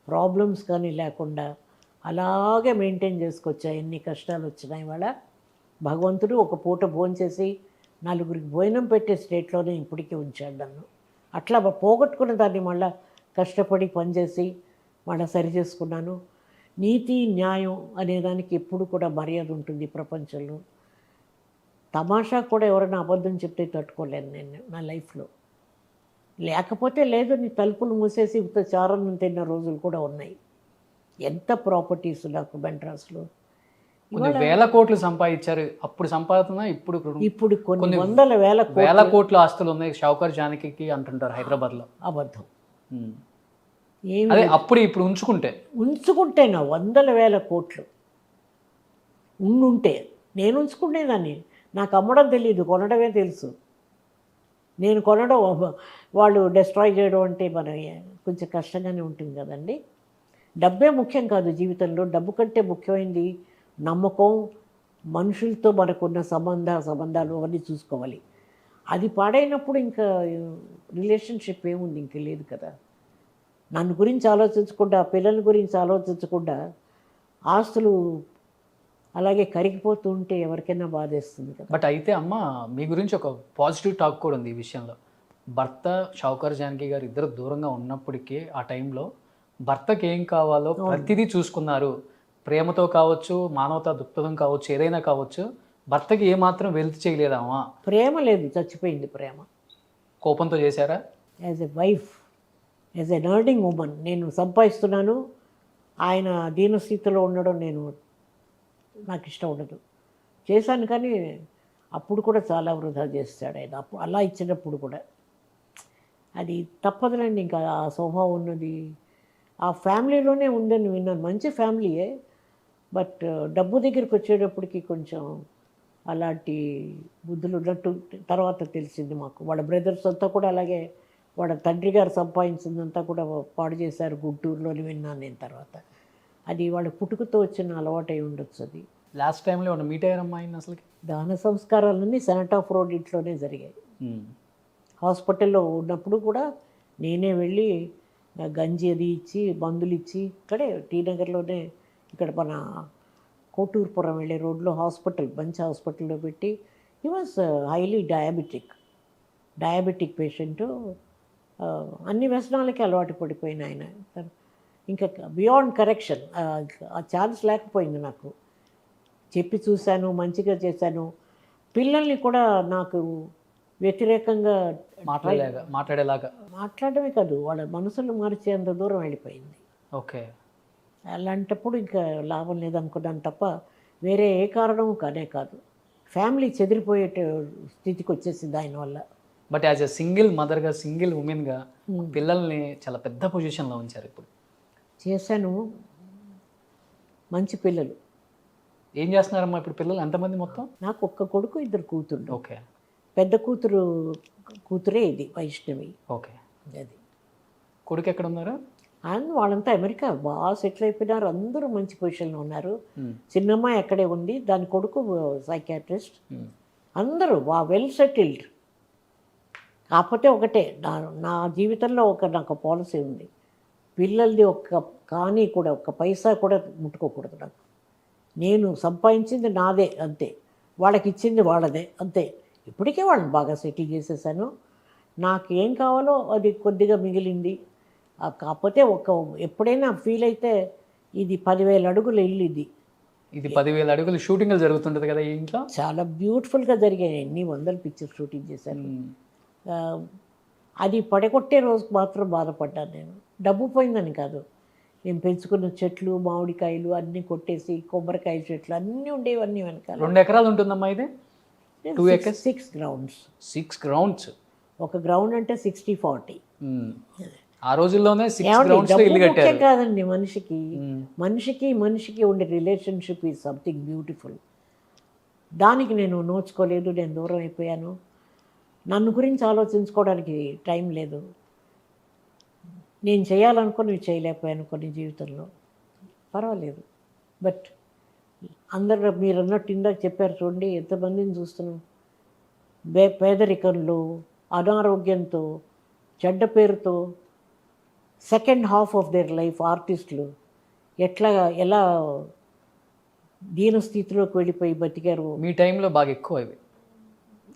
ప్రాబ్లమ్స్ కానీ లేకుండా అలాగే మెయింటైన్ చేసుకొచ్చా. ఎన్ని కష్టాలు వచ్చినాయి వాళ్ళ. భగవంతుడు ఒక పూట భోంచేసి నలుగురికి భోజనం పెట్టే స్టేట్లోనే ఇప్పటికీ ఉంచాడు నన్ను. అట్లా పోగొట్టుకున్న దాన్ని మళ్ళీ కష్టపడి పనిచేసి మళ్ళీ సరి చేసుకున్నాను. నీతి న్యాయం అనేదానికి ఎప్పుడు కూడా మర్యాద ఉంటుంది ప్రపంచంలో. తమాషా కూడా ఎవరైనా అబద్ధం చెప్తే తట్టుకోలేను నేను నా లైఫ్లో. లేకపోతే లేదు, నీ తలుపులు మూసేసి చారన్నం తిన్న రోజులు కూడా ఉన్నాయి. ఎంత ప్రాపర్టీస్ నాకు మెడ్రాస్లో. వేల కోట్లు సంపాదించారు. అప్పుడు సంపాదన ఇప్పుడు కొన్ని వందల వేల కోట్ల ఆస్తులు ఉన్నాయి షౌకర్ జానకి అంటుంటారు హైదరాబాద్లో. అబద్ధం. అదే అప్పుడు ఇప్పుడు ఉంచుకుంటేనా వందల వేల కోట్లు ఉండుంటే నేను ఉంచుకునేదాన్ని. నాకు అమ్మడం తెలియదు, కొనడమే తెలుసు. నేను కొనడం వాళ్ళు డిస్ట్రాయ్ చేయడం అంటే మన కొంచెం కష్టంగానే ఉంటుంది కదండి. డబ్బే ముఖ్యం కాదు జీవితంలో. డబ్బు కంటే ముఖ్యమైనది నమ్మకం, మనుషులతో మనకున్న సంబంధాలు అవన్నీ చూసుకోవాలి. అది పాడైనప్పుడు ఇంకా రిలేషన్షిప్ ఏముంది, ఇంక లేదు కదా. నన్ను గురించి ఆలోచించకుండా, పిల్లల గురించి ఆలోచించకుండా ఆస్తులు అలాగే కరిగిపోతూ ఉంటే ఎవరికైనా బాధేస్తుంది కదా. బట్ అయితే అమ్మ, మీ గురించి ఒక పాజిటివ్ టాక్ కూడా ఉంది ఈ విషయంలో. భర్త షావుకార్ జానకి గారు ఇద్దరు దూరంగా ఉన్నప్పటికీ ఆ టైంలో భర్తకి ఏం కావాలో ప్రతిదీ చూసుకున్నారు. ప్రేమతో కావచ్చు, మానవతా దృక్పథం కావచ్చు, ఏదైనా కావచ్చు. భర్తకి ఏమాత్రం వెల్త్ చేయలేదమ్మా. ప్రేమ లేదు, చచ్చిపోయింది ప్రేమ. కోపంతో చేశారా? As a wife, as N earning women, నేను సంపాదిస్తున్నాను, ఆయన దీనస్థితిలో ఉండడం నాకు ఇష్టం ఉండదు. చేశాను కానీ అప్పుడు కూడా చాలా వృధా చేస్తాడు ఆయన. అప్పుడు అలా ఇచ్చినప్పుడు కూడా అది తప్పదులండి. ఇంకా ఆ స్వభావం ఉన్నది ఆ ఫ్యామిలీలోనే ఉందని విన్నాను. మంచి ఫ్యామిలీయే, బట్ డబ్బు దగ్గరికి వచ్చేటప్పటికి కొంచెం అలాంటి బుద్ధులు ఉన్నట్టు తర్వాత తెలిసింది మాకు. వాళ్ళ బ్రదర్స్ అంతా కూడా అలాగే, వాళ్ళ తండ్రి గారు సంపాదించిందంతా కూడా పాడు చేశారు గుంటూరులోని విన్నాను నేను తర్వాత. అది వాళ్ళ పుట్టుకతో వచ్చిన అలవాటు అయి ఉండొచ్చు. అది లాస్ట్ టైంలో ఏమన్నా మీట్ అయ్యారమ్మా ఆయన అసలుకి? దాన సంస్కారాలన్నీ సెనట్ ఆఫ్ రోడ్ ఇంట్లోనే జరిగాయి. హాస్పిటల్లో ఉన్నప్పుడు కూడా నేనే వెళ్ళి గంజి అది ఇచ్చి, మందులు ఇచ్చి, ఇక్కడే టీ నగర్లోనే, ఇక్కడ మన కోటూరుపురం వెళ్ళే రోడ్లో హాస్పిటల్, మంచి హాస్పిటల్లో పెట్టి. He was highly diabetic patient. అన్ని వ్యసనాలకి అలవాటు పడిపోయిన ఆయన. ఇంకా బియాండ్ కరెక్షన్. ఆ ఛాన్స్ లేకపోయింది నాకు. చెప్పి చూశాను, మంచిగా చేశాను. పిల్లల్ని కూడా నాకు వ్యతిరేకంగా మాట్లాడమే కాదు, వాళ్ళ మనసులు మార్చేంత దూరం వెళ్ళిపోయింది. ఓకే. అలాంటప్పుడు ఇంకా లాభం లేదనుకున్నాను తప్ప వేరే ఏ కారణం కాదు. ఫ్యామిలీ చెదిరిపోయే స్థితికి వచ్చేసింది ఆయన వల్ల. బట్ యాజ్ ఎ సింగిల్ మదర్గా, సింగిల్ ఉమెన్గా పిల్లల్ని చాలా పెద్ద పొజిషన్లో ఉంచారు ఇప్పుడు. చేశాను. మంచి పిల్లలు. ఏం చేస్తున్నారమ్మా ఇప్పుడు పిల్లలు? ఎంతమంది మొత్తం? నాకు ఒక్క కొడుకు, ఇద్దరు కూతుళ్ళు. ఓకే. పెద్ద కూతురే ఇది, వైష్ణవి. ఓకే. అది. కొడుకు ఎక్కడ ఉన్నారు? వాళ్ళంతా అమెరికా బాగా సెటిల్ అయిపోయినారు. అందరూ మంచి పొజిషన్లో ఉన్నారు. చిన్నమ్మాయి అక్కడే ఉంది, దాని కొడుకు సైకాట్రిస్ట్. అందరూ వెల్ సెటిల్డ్. కాకపోతే ఒకటే, నా జీవితంలో నాకు పాలసీ ఉంది. పిల్లలది ఒక్క పైసా కూడా ముట్టుకోకూడదు. నాకు నేను సంపాదించింది నాదే అంతే, వాళ్ళకి ఇచ్చింది వాళ్ళదే అంతే. ఇప్పటికే వాళ్ళని బాగా సెటిల్ చేసేసాను. నాకు ఏం కావాలో అది కొద్దిగా మిగిలింది. కాకపోతే ఎప్పుడైనా ఫీల్ అయితే ఇది 10,000 అడుగుల ఇల్లు. ఇది 10,000 అడుగులు షూటింగ్లు జరుగుతుంటుంది కదా ఈ ఇంట్లో. చాలా బ్యూటిఫుల్గా జరిగాయి. ఎన్ని వందల పిక్చర్స్ షూటింగ్ చేశాను. అది పడగొట్టే రోజుకు మాత్రం బాధపడ్డాను నేను. డబ్బు పోయిందని కాదు, నేను పెంచుకున్న చెట్లు, మామిడికాయలు అన్నీ కొట్టేసి, కొబ్బరికాయ చెట్లు అన్నీ ఉండేవి, అన్నీ వెనకాల. 2 ఎకరాలు ఉంటుందమ్మా ఇది? 2 acres? 6 గ్రౌండ్స్. 6 గ్రౌండ్స్. ఒక గ్రౌండ్ అంటే 60-40. ఆ రోజుల్లోనే 6 గ్రౌండ్స్ ఇల్లు కట్టారు. కాదండి, మనిషికి ఉండే రిలేషన్షిప్ ఈజ్ సంథింగ్ బ్యూటిఫుల్. దానికి నేను నోచుకోలేదు, నేను దూరం అయిపోయాను. నన్ను గురించి ఆలోచించుకోవడానికి టైం లేదు. నేను చేయాలనుకుని చేయలేకపోయాను కొన్ని జీవితంలో. పర్వాలేదు. బట్ అందరూ మీరు అన్నట్టు ఇందాక చెప్పారు చూడండి, ఎంతమందిని చూస్తున్నాం పేదరికంలో, అనారోగ్యంతో, చెడ్డ పేరుతో, second half of their life ఆర్టిస్టులు ఎలా దీనస్థితిలోకి వెళ్ళిపోయి బతికారు. మీ టైంలో బాగా ఎక్కువ ఇవి.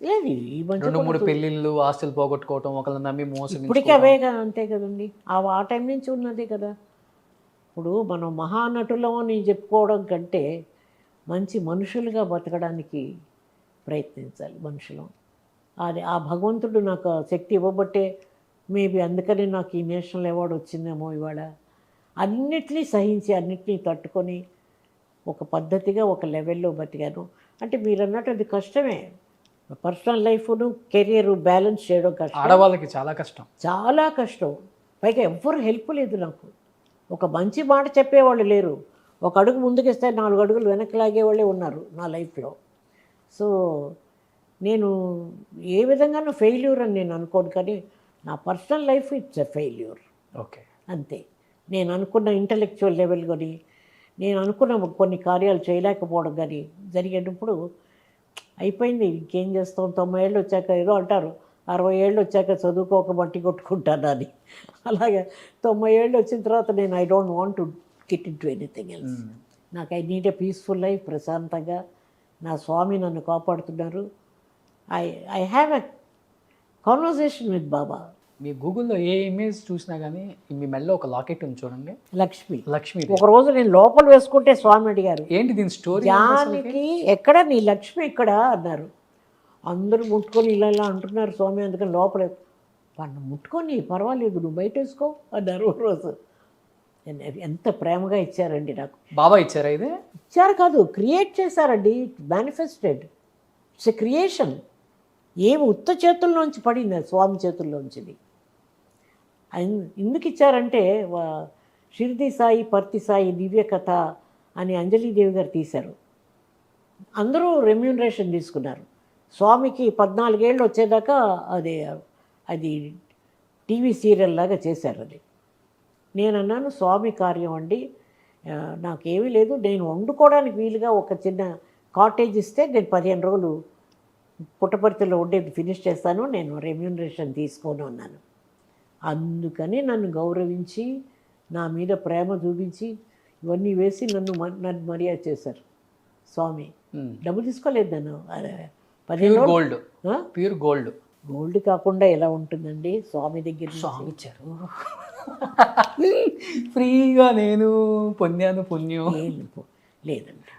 లేదు, ఈ 2-3 పెళ్ళిళ్ళు, ఆస్తులు పోగొట్టుకోవటం, ఒకళ్ళని నమ్మి మోసం. ఇప్పటికీ అవేగా, అంతే కదండి. ఆ టైం నుంచి ఉన్నది కదా. ఇప్పుడు మనం మహానటులం అని చెప్పుకోవడం కంటే మంచి మనుషులుగా బతకడానికి ప్రయత్నించాలి మనుషులు. అది ఆ భగవంతుడు నాకు శక్తి ఇవ్వబట్టే మేబీ అందుకని నాకు ఈ నేషనల్ అవార్డు వచ్చిందేమో ఇవాళ. అన్నిటినీ సహించి, అన్నిటినీ తట్టుకొని ఒక పద్ధతిగా ఒక లెవెల్లో బతికాను. అంటే మీరు అన్నట్టు అది కష్టమే. పర్సనల్ లైఫ్ను, కెరియర్ బ్యాలెన్స్ చేయడం కష్టం. ఆడవాళ్ళకి చాలా కష్టం. పైగా ఎవ్వరు హెల్ప్ లేదు నాకు. ఒక మంచి మాట చెప్పేవాళ్ళు లేరు. ఒక అడుగు ముందుకేస్తే 4 అడుగులు వెనక్కి లాగేవాళ్ళే ఉన్నారు నా లైఫ్లో. సో నేను ఏ విధంగానూ ఫెయిల్యూర్ అని నేను అనుకోను, కానీ నా personal life it's a failure okay. అంతే. నేను అనుకున్న ఇంటలెక్చువల్ లెవెల్ కానీ, నేను అనుకున్న కొన్ని కార్యాలు చేయలేకపోవడం కానీ జరిగేటప్పుడు అయిపోయింది, ఇంకేం చేస్తాం, 90 ఏళ్ళు వచ్చాక ఏదో అంటారు 60 ఏళ్ళు వచ్చాక చదువుకోక మట్టి కొట్టుకుంటాను అని. అలాగే 90 ఏళ్ళు వచ్చిన తర్వాత నేను I don't want to get into anything else. నాకు I need a peaceful life, ప్రశాంతంగా నా స్వామి నన్ను కాపాడుతున్నారు. I have a conversation with Baba. మీ గూగుల్లో ఏ ఇమేజ్ చూసినా కానీ మీ మెడలో ఒక లాకెట్ ఉంది చూడండి, లక్ష్మి. లక్ష్మి. ఒకరోజు నేను లోపల వేసుకుంటే స్వామి అడిగారు, ఏంటి దీని స్టోరీ? జానకి ఎక్కడ, నీ లక్ష్మి ఎక్కడ అన్నారు. అందరూ ముట్టుకొని ఇలా ఇలా అంటున్నారు స్వామి, అందుకని లోపల వాళ్ళు ముట్టుకొని పర్వాలేదు నువ్వు బయట వేసుకో అన్నారు. ఒక రోజు ఎంత ప్రేమగా ఇచ్చారండి నాకు. బాబా ఇచ్చారా ఇది? ఇచ్చారు కాదు, క్రియేట్ చేశారండి, మేనిఫెస్టెడ్. It's a creation. ఏమి ఉత్త చేతుల్లోంచి పడింది, అది స్వామి చేతుల్లోంచిది. ఎందుకు ఇచ్చారంటే షిరిడి సాయి పర్తి సాయి దివ్య కథ అని అంజలీదేవి గారు తీశారు. అందరూ రెమ్యూనరేషన్ తీసుకున్నారు. స్వామికి 14 ఏళ్ళు వచ్చేదాకా అది టీవీ సీరియల్ లాగా చేశారు. అది నేను అన్నాను, స్వామి కార్యం అండి, నాకేమీ లేదు, నేను వండుకోవడానికి వీలుగా ఒక చిన్న కాటేజ్ ఇస్తే నేను 15 రోజులు పుట్టపర్తిలో ఉండేది ఫినిష్ చేస్తాను, నేను రెమ్యూనరేషన్ తీసుకోను అన్నాను. అందుకని నన్ను గౌరవించి నా మీద ప్రేమ చూపించి ఇవన్నీ వేసి నన్ను మర్యాద చేశారు స్వామి. డబ్బు తీసుకోలేదు నన్ను. 15 గోల్డ్, ప్యూర్ గోల్డ్. గోల్డ్ కాకుండా ఎలా ఉంటుందండి స్వామి దగ్గర స్వామి ఇచ్చారు ఫ్రీగా, నేను పొందాను పుణ్యం. లేదండి,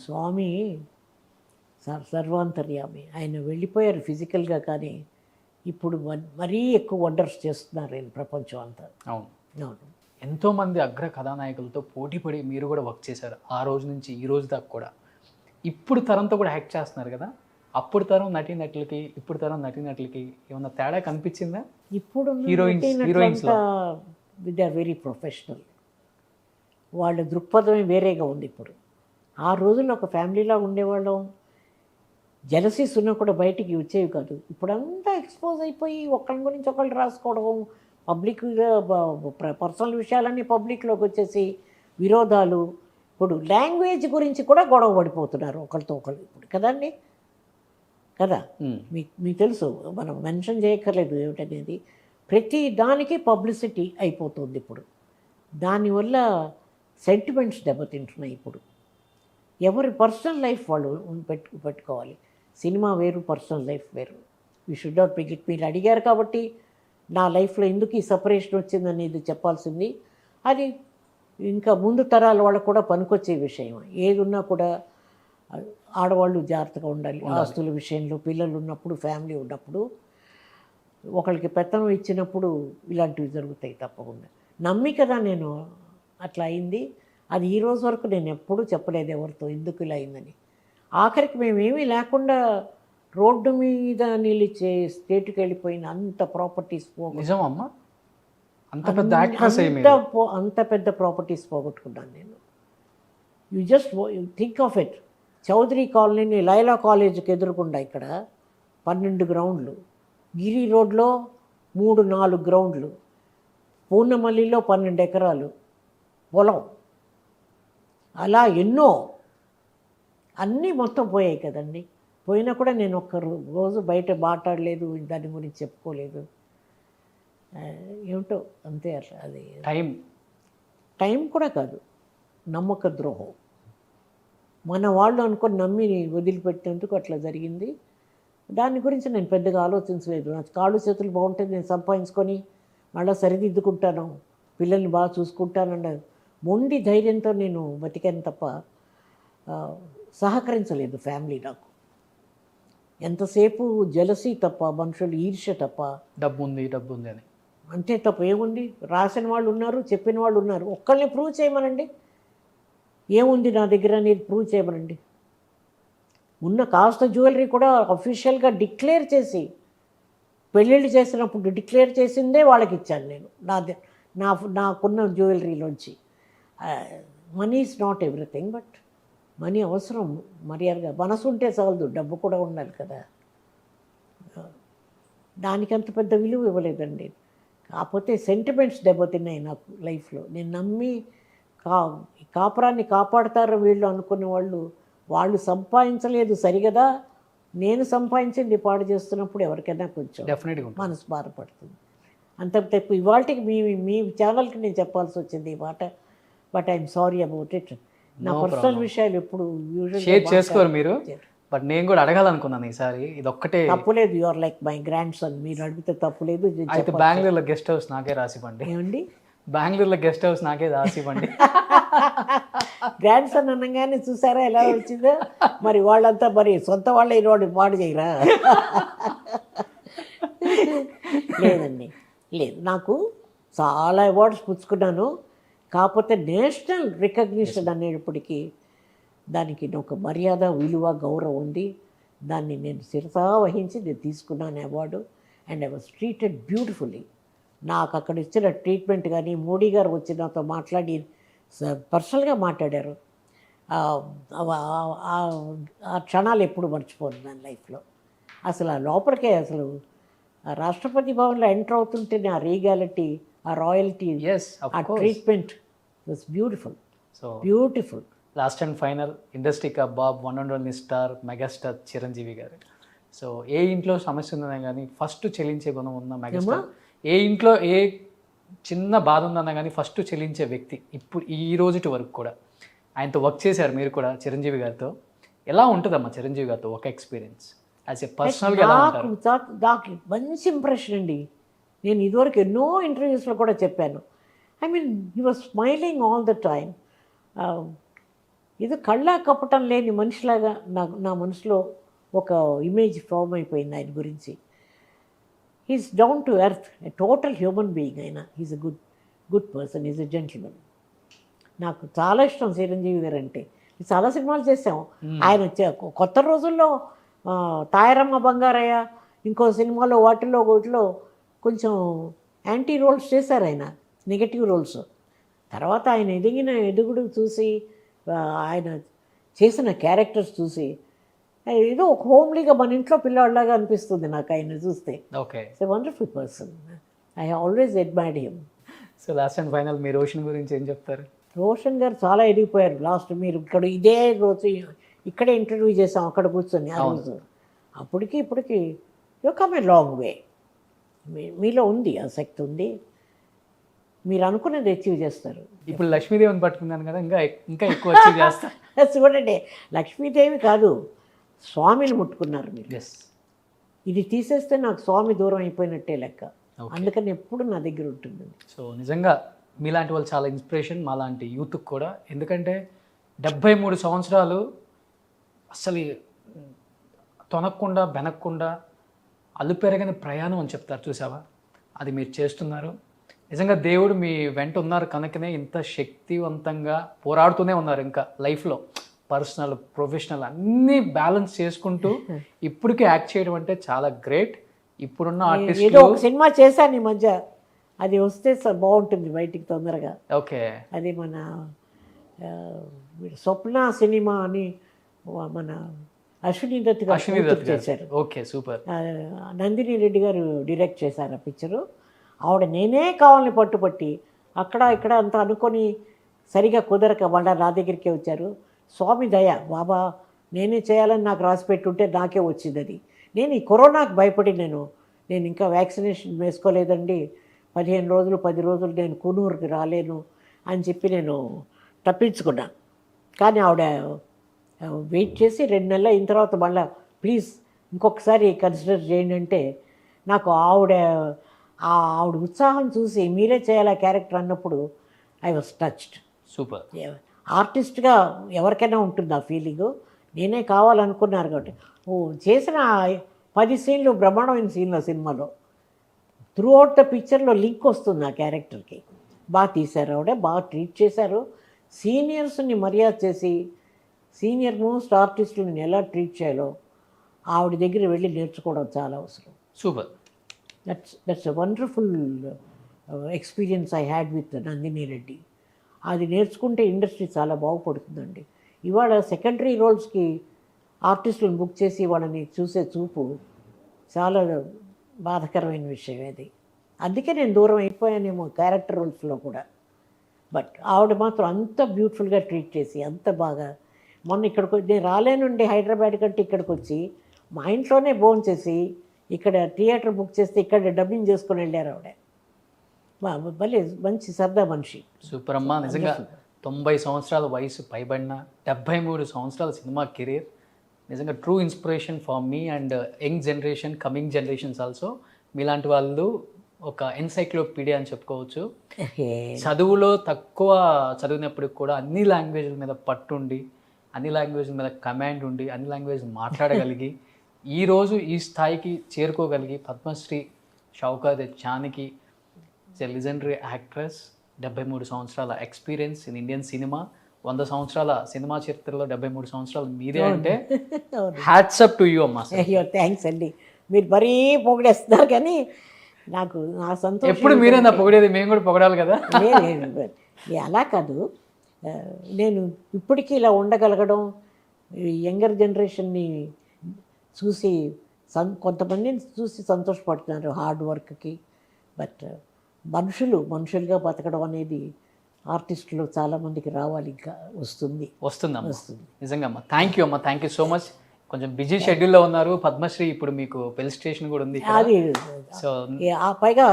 స్వామి సర్వాంతర్యామి. ఆయన వెళ్ళిపోయారు ఫిజికల్గా, కానీ ఇప్పుడు మరీ ఎక్కువ వండర్స్ చేస్తున్నారు ఆయన ప్రపంచం అంతా. అవును అవును. ఎంతోమంది అగ్ర కథానాయకులతో పోటీపడి మీరు కూడా వర్క్ చేశారు, ఆ రోజు నుంచి ఈ రోజు దాకా కూడా. ఇప్పుడు తరంతో కూడా హ్యాక్ చేస్తున్నారు కదా, అప్పుడు తరం నటీనటులకి ఇప్పుడు తరం నటీనటులకి ఏమన్నా తేడా కనిపించిందా? ఇప్పుడు heroines they are very professional. వాళ్ళ దృక్పథమే వేరేగా ఉంది ఇప్పుడు. ఆ రోజుల్లో ఒక ఫ్యామిలీలా ఉండేవాళ్ళం, జెలసీస్ ఉన్నా కూడా బయటికి వచ్చేవి కాదు. ఇప్పుడంతా ఎక్స్పోజ్ అయిపోయి ఒకరి గురించి ఒకళ్ళు రాసుకోవడం, పబ్లిక్గా పర్సనల్ విషయాలన్నీ పబ్లిక్లోకి వచ్చేసి విరోధాలు. ఇప్పుడు లాంగ్వేజ్ గురించి కూడా గొడవ పడిపోతున్నారు ఒకరితో ఒకళ్ళు ఇప్పుడు కదండి, కదా. మీకు తెలుసు, మనం మెన్షన్ చేయక్కర్లేదు ఏమిటనేది. ప్రతి దానికి పబ్లిసిటీ అయిపోతుంది ఇప్పుడు. దానివల్ల సెంటిమెంట్స్ దెబ్బతింటున్నాయి ఇప్పుడు. ఎవరి పర్సనల్ లైఫ్ వాళ్ళు పెట్టుకోవాలి. సినిమా వేరు, పర్సనల్ లైఫ్ వేరు. We should not pick it. మీరు అడిగారు కాబట్టి నా లైఫ్లో ఎందుకు ఈ సపరేషన్ వచ్చిందనేది చెప్పాల్సింది. అది ఇంకా ముందు తరాల వాళ్ళకు కూడా పనికొచ్చే విషయం. ఏది ఉన్నా కూడా ఆడవాళ్ళు జాగ్రత్తగా ఉండాలి. ఆస్తుల విషయంలో, పిల్లలు ఉన్నప్పుడు, ఫ్యామిలీ ఉన్నప్పుడు, ఒకరికి పెత్తనం ఇచ్చినప్పుడు ఇలాంటివి జరుగుతాయి తప్పకుండా. నమ్మి కదా నేను అట్లా అయింది. అది ఈ రోజు వరకు నేను ఎప్పుడూ చెప్పలేదు ఎవరితో ఎందుకు ఇలా అయిందని. ఆఖరికి మేమేమీ లేకుండా రోడ్డు మీద నిలిచే స్టేట్కి వెళ్ళిపోయిన అంత ప్రాపర్టీస్ నిజమమ్మా, అంత పెద్ద ప్రాపర్టీస్ పోగొట్టుకున్నాను నేను. You just think of it. Chowdary colony Laila కాలేజీకి ఎదురుకుండా ఇక్కడ 12 గ్రౌండ్లు, గిరి రోడ్లో 3-4 గ్రౌండ్లు, పూర్ణమల్లిలో 12 ఎకరాలు పొలం, అలా ఎన్నో అన్నీ మొత్తం పోయాయి కదండి. పోయినా కూడా నేను ఒక్క రోజు బయట మాట్లాడలేదు, దాని గురించి చెప్పుకోలేదు. ఏమిటో అంతే. అట్లా అది టైం కూడా కాదు, నమ్మక ద్రోహం. మన వాళ్ళు అనుకొని నమ్మి వదిలిపెట్టేందుకు అట్లా జరిగింది. దాని గురించి నేను పెద్దగా ఆలోచించలేదు. నా కాళ్ళు చేతులు బాగుంటే నేను సంపాదించుకొని మళ్ళీ సరిదిద్దుకుంటాను, పిల్లల్ని బాగా చూసుకుంటానన్న మొండి ధైర్యంతో నేను బతికాను తప్ప సహకరించలేదు ఫ్యామిలీ నాకు. ఎంతసేపు జలసీ తప్ప, మనుషులు ఈర్ష్య తప్ప. డబ్బు ఉంది అని అంతే తప్ప ఏముంది. రాసిన వాళ్ళు ఉన్నారు, చెప్పిన వాళ్ళు ఉన్నారు. ఒక్కళ్ళని ప్రూవ్ చేయమనండి, ఏముంది నా దగ్గర అనేది ప్రూవ్ చేయమనండి. ఉన్న కాస్త జ్యువెలరీ కూడా అఫీషియల్గా డిక్లేర్ చేసి, పెళ్ళిళ్ళు చేసినప్పుడు డిక్లేర్ చేసిందే వాళ్ళకి ఇచ్చాను నేను. నాకున్న జ్యువెలరీలోంచి. Money is not everything, but money అవసరం. మర్యాదగా మనసు ఉంటే చాలదు, డబ్బు కూడా ఉండాలి కదా. దానికి అంత పెద్ద విలువ ఇవ్వలేదండి. కాకపోతే సెంటిమెంట్స్ దెబ్బతిన్నాయి నాకు లైఫ్లో. నేను నమ్మి కాపురాన్ని కాపాడతారు వీళ్ళు అనుకునే వాళ్ళు సంపాదించలేదు సరిగదా, నేను సంపాదించింది పాడు చేస్తున్నప్పుడు ఎవరికైనా కొంచెం డెఫినెట్గా ఉంటుంది. మనసు బాధపడుతుంది. అంత తప్పు ఇవాళకి మీ ఛానల్కి నేను చెప్పాల్సి వచ్చింది ఈ మాట. But I'm sorry about it. నా పర్సనల్ విషయాలు ఎప్పుడు షేర్ చేసుకోరు మీరు, బట్ నేను కూడా అడగాలనుకున్నాను ఈసారి. ఇది ఒక్కటే తప్పులేదు. You are like my grandson. మీరు అడిగితే తప్పులేదు. అయితే బెంగళూరులో గెస్ట్ హౌస్ నాకే రాసివ్వండి. ఏమండి, బెంగళూరులో గెస్ట్ హౌస్ నాకే రాసివ్వండి. గ్రాండ్ సన్ అనగానే చూసారా ఎలా వచ్చిందో. మరి వాళ్ళంతా మరి సొంత వాళ్ళ ఈరోడు పాడు చేయరా? లేదండి, లేదు. నాకు చాలా అవార్డ్స్ పుచ్చుకున్నాను. కాకపోతే నేషనల్ రికగ్నిషన్ అనేటప్పటికీ దానికి ఒక మర్యాద, విలువ, గౌరవం ఉంది. దాన్ని నేను శిరసా వహించి నేను తీసుకున్నాను award. And I was treated beautifully. నాకు అక్కడ ఇచ్చిన ట్రీట్మెంట్ కానీ, మోడీ గారు వచ్చి నాతో మాట్లాడి పర్సనల్గా మాట్లాడారు. ఆ క్షణాలు ఎప్పుడు మర్చిపోను నా లైఫ్లో. అసలు ఆ లోపలికే అసలు ఆ రాష్ట్రపతి భవన్లో ఎంటర్ అవుతుంటేనే ఆ రీగాలిటీ, ఆ రాయల్టీ, ఆ treatment was beautiful. So beautiful. Last and final industry Bob one and only star megastar Chiranjeevi గారు. సో ఏ ఇంట్లో సమస్య ఉందన్నా కానీ ఫస్ట్ చెల్లించే గుణం ఉన్న మెగాస్టార్. ఏ ఇంట్లో ఏ చిన్న బాధ ఉందన్నా కానీ ఫస్ట్ చెల్లించే వ్యక్తి. ఇప్పుడు ఈ రోజుటి వరకు కూడా ఆయనతో వర్క్ చేశారు మీరు కూడా, చిరంజీవి గారితో. ఎలా ఉంటుందమ్మా చిరంజీవి గారితో ఒక ఎక్స్పీరియన్స్ యాజ్ ఏ పర్సనల్గా? ఎలా ఉంటారు? నాకు మంచి ఇంప్రెషన్ అండి. నేను ఇదివరకు ఎన్నో ఇంటర్వ్యూస్లో కూడా చెప్పాను. I mean he was smiling all the time. ఇది కళ్ళ కప్పటం లేని మనిషిలాగా నా మనసులో ఒక ఇమేజ్ ఫామ్ అయిపోయింది ఆయన గురించి. He's down to earth, a total human being. ఆయన he's a good person, is a gentlemen. నాకు చాలా ఇష్టం చిరంజీవి గారు అంటే. చాలా సినిమాలు చేసాం. ఆయన కొత్త రోజుల్లో తాయారమ్మ బంగారయ్య, ఇంకో సినిమాలో వాటిల్లో కొంచెం యాంటీ రోల్స్ చేశారు ఆయన, నెగటివ్ రోల్స్. తర్వాత ఆయన ఎదుగుడు చూసి, ఆయన చేసిన క్యారెక్టర్స్ చూసి ఏదో ఒక హోమ్లీగా మన ఇంట్లో పిల్లవాళ్ళలాగా అనిపిస్తుంది నాకు ఆయన చూస్తే. Okay, it's a wonderful person. I always admired him. So last and final మీ రోషన్ గురించి ఏం చెప్తారు? రోషన్ గారు చాలా ఎదిగిపోయారు. లాస్ట్ మీరు ఇక్కడ ఇదే రోజు ఇక్కడే ఇంటర్వ్యూ చేసాం అక్కడ కూర్చొని ఆ రోజు. అప్పటికి ఇప్పటికి you come a long way. మీలో ఉంది, ఆ శక్తి ఉంది. మీరు అనుకున్నది అచీవ్ చేస్తారు. ఇప్పుడు లక్ష్మీదేవిని పట్టుకున్నాను కదా, ఇంకా ఎక్కువ అచీవ్ చేస్తారు. చూడండి, లక్ష్మీదేవి కాదు, స్వామిని ముట్టుకున్నారు మీరు. ఎస్, ఇది తీసేస్తే నాకు స్వామి దూరం అయిపోయినట్టే లెక్క. అందుకని ఎప్పుడు నా దగ్గర ఉంటుంది. సో నిజంగా మీలాంటి వాళ్ళు చాలా ఇన్స్పిరేషన్ మాలాంటి యూత్కి కూడా. ఎందుకంటే 73 సంవత్సరాలు అసలు తొనక్కుండా బెనక్కుండా అలుపెరగని ప్రయాణం అని చెప్తారు చూసావా, అది మీరు చేస్తున్నారు. నిజంగా దేవుడు మీ వెంట ఉన్నారు కనుకనే ఇంత శక్తివంతంగా పోరాడుతూనే ఉన్నారు. ఇంకా లైఫ్లో పర్సనల్, ప్రొఫెషనల్ అన్నీ బ్యాలెన్స్ చేసుకుంటూ ఇప్పటికీ యాక్ట్ చేయడం అంటే చాలా గ్రేట్. ఇప్పుడున్న ఆర్టిస్ట్ ఒక సినిమా చేశాను ఈ మధ్య, అది వస్తే బాగుంటుంది బయటికి తొందరగా. ఓకే, అది మన స్వప్న సినిమా అని మన అశ్విని దత్ గారు చేశారు. Okay, super. నందిని రెడ్డి గారు డైరెక్ట్ చేశారు ఆ పిక్చరు. ఆవిడ నేనే కావాలని పట్టుపట్టి అక్కడ ఇక్కడ అంతా అనుకొని సరిగా కుదరక వాళ్ళ నా దగ్గరికే వచ్చారు. స్వామి దయ, బాబా నేనే చేయాలని నాకు రాసి పెట్టుంటే నాకే వచ్చింది అది. నేను ఈ కరోనాకు భయపడి నేను ఇంకా వ్యాక్సినేషన్ వేసుకోలేదండి. 15 రోజులు 10 రోజులు నేను కూనూరుకి రాలేను అని చెప్పి నేను తప్పించుకున్నా. కానీ ఆవిడ వెయిట్ చేసి 2 నెలలు అయిన తర్వాత మళ్ళీ ప్లీజ్ ఇంకొకసారి కన్సిడర్ చేయండి అంటే, నాకు ఆవిడ ఉత్సాహం చూసి మీరే చేయాలి ఆ క్యారెక్టర్ అన్నప్పుడు ఐ వాజ్ టచ్డ్. సూపర్. ఆర్టిస్ట్గా ఎవరికైనా ఉంటుంది ఆ ఫీలింగు. నేనే కావాలనుకున్నారు కాబట్టి చేసిన 10 సీన్లు బ్రహ్మాండమైన సీన్లు సినిమాలో. త్రూ అవుట్ ద పిక్చర్లో లింక్ వస్తుంది ఆ క్యారెక్టర్కి. బాగా తీశారు ఆవిడ, బాగా ట్రీట్ చేశారు. సీనియర్స్ని మర్యాద చేసి సీనియర్ మోస్ట్ ఆర్టిస్టులను ఎలా ట్రీట్ చేయాలో ఆవిడ దగ్గర వెళ్ళి నేర్చుకోవడం చాలా అవసరం. Super. That's a wonderful experience I had with Nandini Reddy. అది నేర్చుకుంటే ఇండస్ట్రీ చాలా బాగుపడుతుందండి. ఇవాళ సెకండరీ రోల్స్కి ఆర్టిస్టులను బుక్ చేసి వాళ్ళని చూసే చూపు చాలా బాధాకరమైన విషయం అది. అందుకే నేను దూరం అయిపోయానేమో క్యారెక్టర్ రోల్స్లో కూడా. బట్ ఆవిడ మాత్రం అంత బ్యూటిఫుల్గా ట్రీట్ చేసి అంత బాగా, మొన్న ఇక్కడికి నేను రాలేనుండి హైదరాబాద్ కంటే ఇక్కడికి వచ్చి మా ఇంట్లోనే భోంచేసి ఇక్కడ థియేటర్ బుక్ చేస్తే ఇక్కడ డబ్బింగ్ చేసుకొని వెళ్ళారు ఆవిడ. భలే మంచి సరదా మనిషి. సూపర్ అమ్మా, నిజంగా 90 సంవత్సరాల వయసు పైబడిన 73 సంవత్సరాల సినిమా కెరీర్, నిజంగా true inspiration for me and young generation, coming generations also. మీలాంటి వాళ్ళు ఒక ఎన్సైక్లోపీడియా అని చెప్పుకోవచ్చు. చదువులో తక్కువ చదివినప్పటికి కూడా అన్ని లాంగ్వేజ్ల మీద పట్టుండి, అన్ని లాంగ్వేజ్ల మీద కమాండ్ ఉండి, అన్ని లాంగ్వేజ్ మాట్లాడగలిగి ఈరోజు ఈ స్థాయికి చేరుకోగలిగి పద్మశ్రీ షౌకార్ జానకి లెజెండరీ యాక్ట్రెస్, 73 సంవత్సరాల ఎక్స్పీరియన్స్ ఇన్ ఇండియన్ సినిమా, 100 సంవత్సరాల సినిమా చరిత్రలో 73 సంవత్సరాలు మీదే అంటే హ్యాట్స్ అప్ టు యూ అమ్మా. అయ్యో థ్యాంక్స్ అండి, మీరు మరీ పొగిడేస్తున్నారు కానీ నాకు నా సంతోషం. ఎప్పుడు మీరే నా పొగిడేది, మేము కూడా పొగడాలి కదా. లేదు అలా కాదు, నేను ఇప్పటికీ ఇలా ఉండగలగడం, యంగర్ జనరేషన్ని చూసి కొంతమందిని చూసి సంతోషపడుతున్నారు హార్డ్ వర్క్కి. బట్ మనుషులుగా బతకడం అనేది ఆర్టిస్టులు చాలామందికి రావాలి, ఇంకా వస్తుందమ్మా. నిజంగా అమ్మా, థ్యాంక్ యూ అమ్మా, థ్యాంక్ యూ సో మచ్. కొంచెం బిజీ షెడ్యూల్లో ఉన్నారు. పద్మశ్రీ ఇప్పుడు మీకు పెళ్లి స్టేషన్ కూడా ఉంది అది. సో ఆ పైగా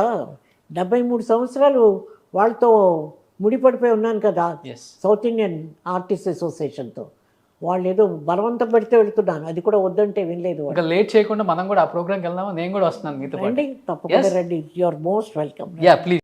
73 సంవత్సరాలు వాళ్ళతో ముడిపడిపోయి ఉన్నాను కదా, సౌత్ ఇండియన్ ఆర్టిస్ట్ అసోసియేషన్తో. వాళ్ళు ఏదో బలవంతం పెడితే వెళ్తున్నాను, అది కూడా వద్దంటే వినలేదు. ఇంకా లేట్ చేయకుండా మనం కూడా ఆ ప్రోగ్రామ్కి వెళ్దామా? నేను కూడా వస్తున్నాను మీతో పాటు. తప్పకుండా రండి, you are most welcome. Yeah please.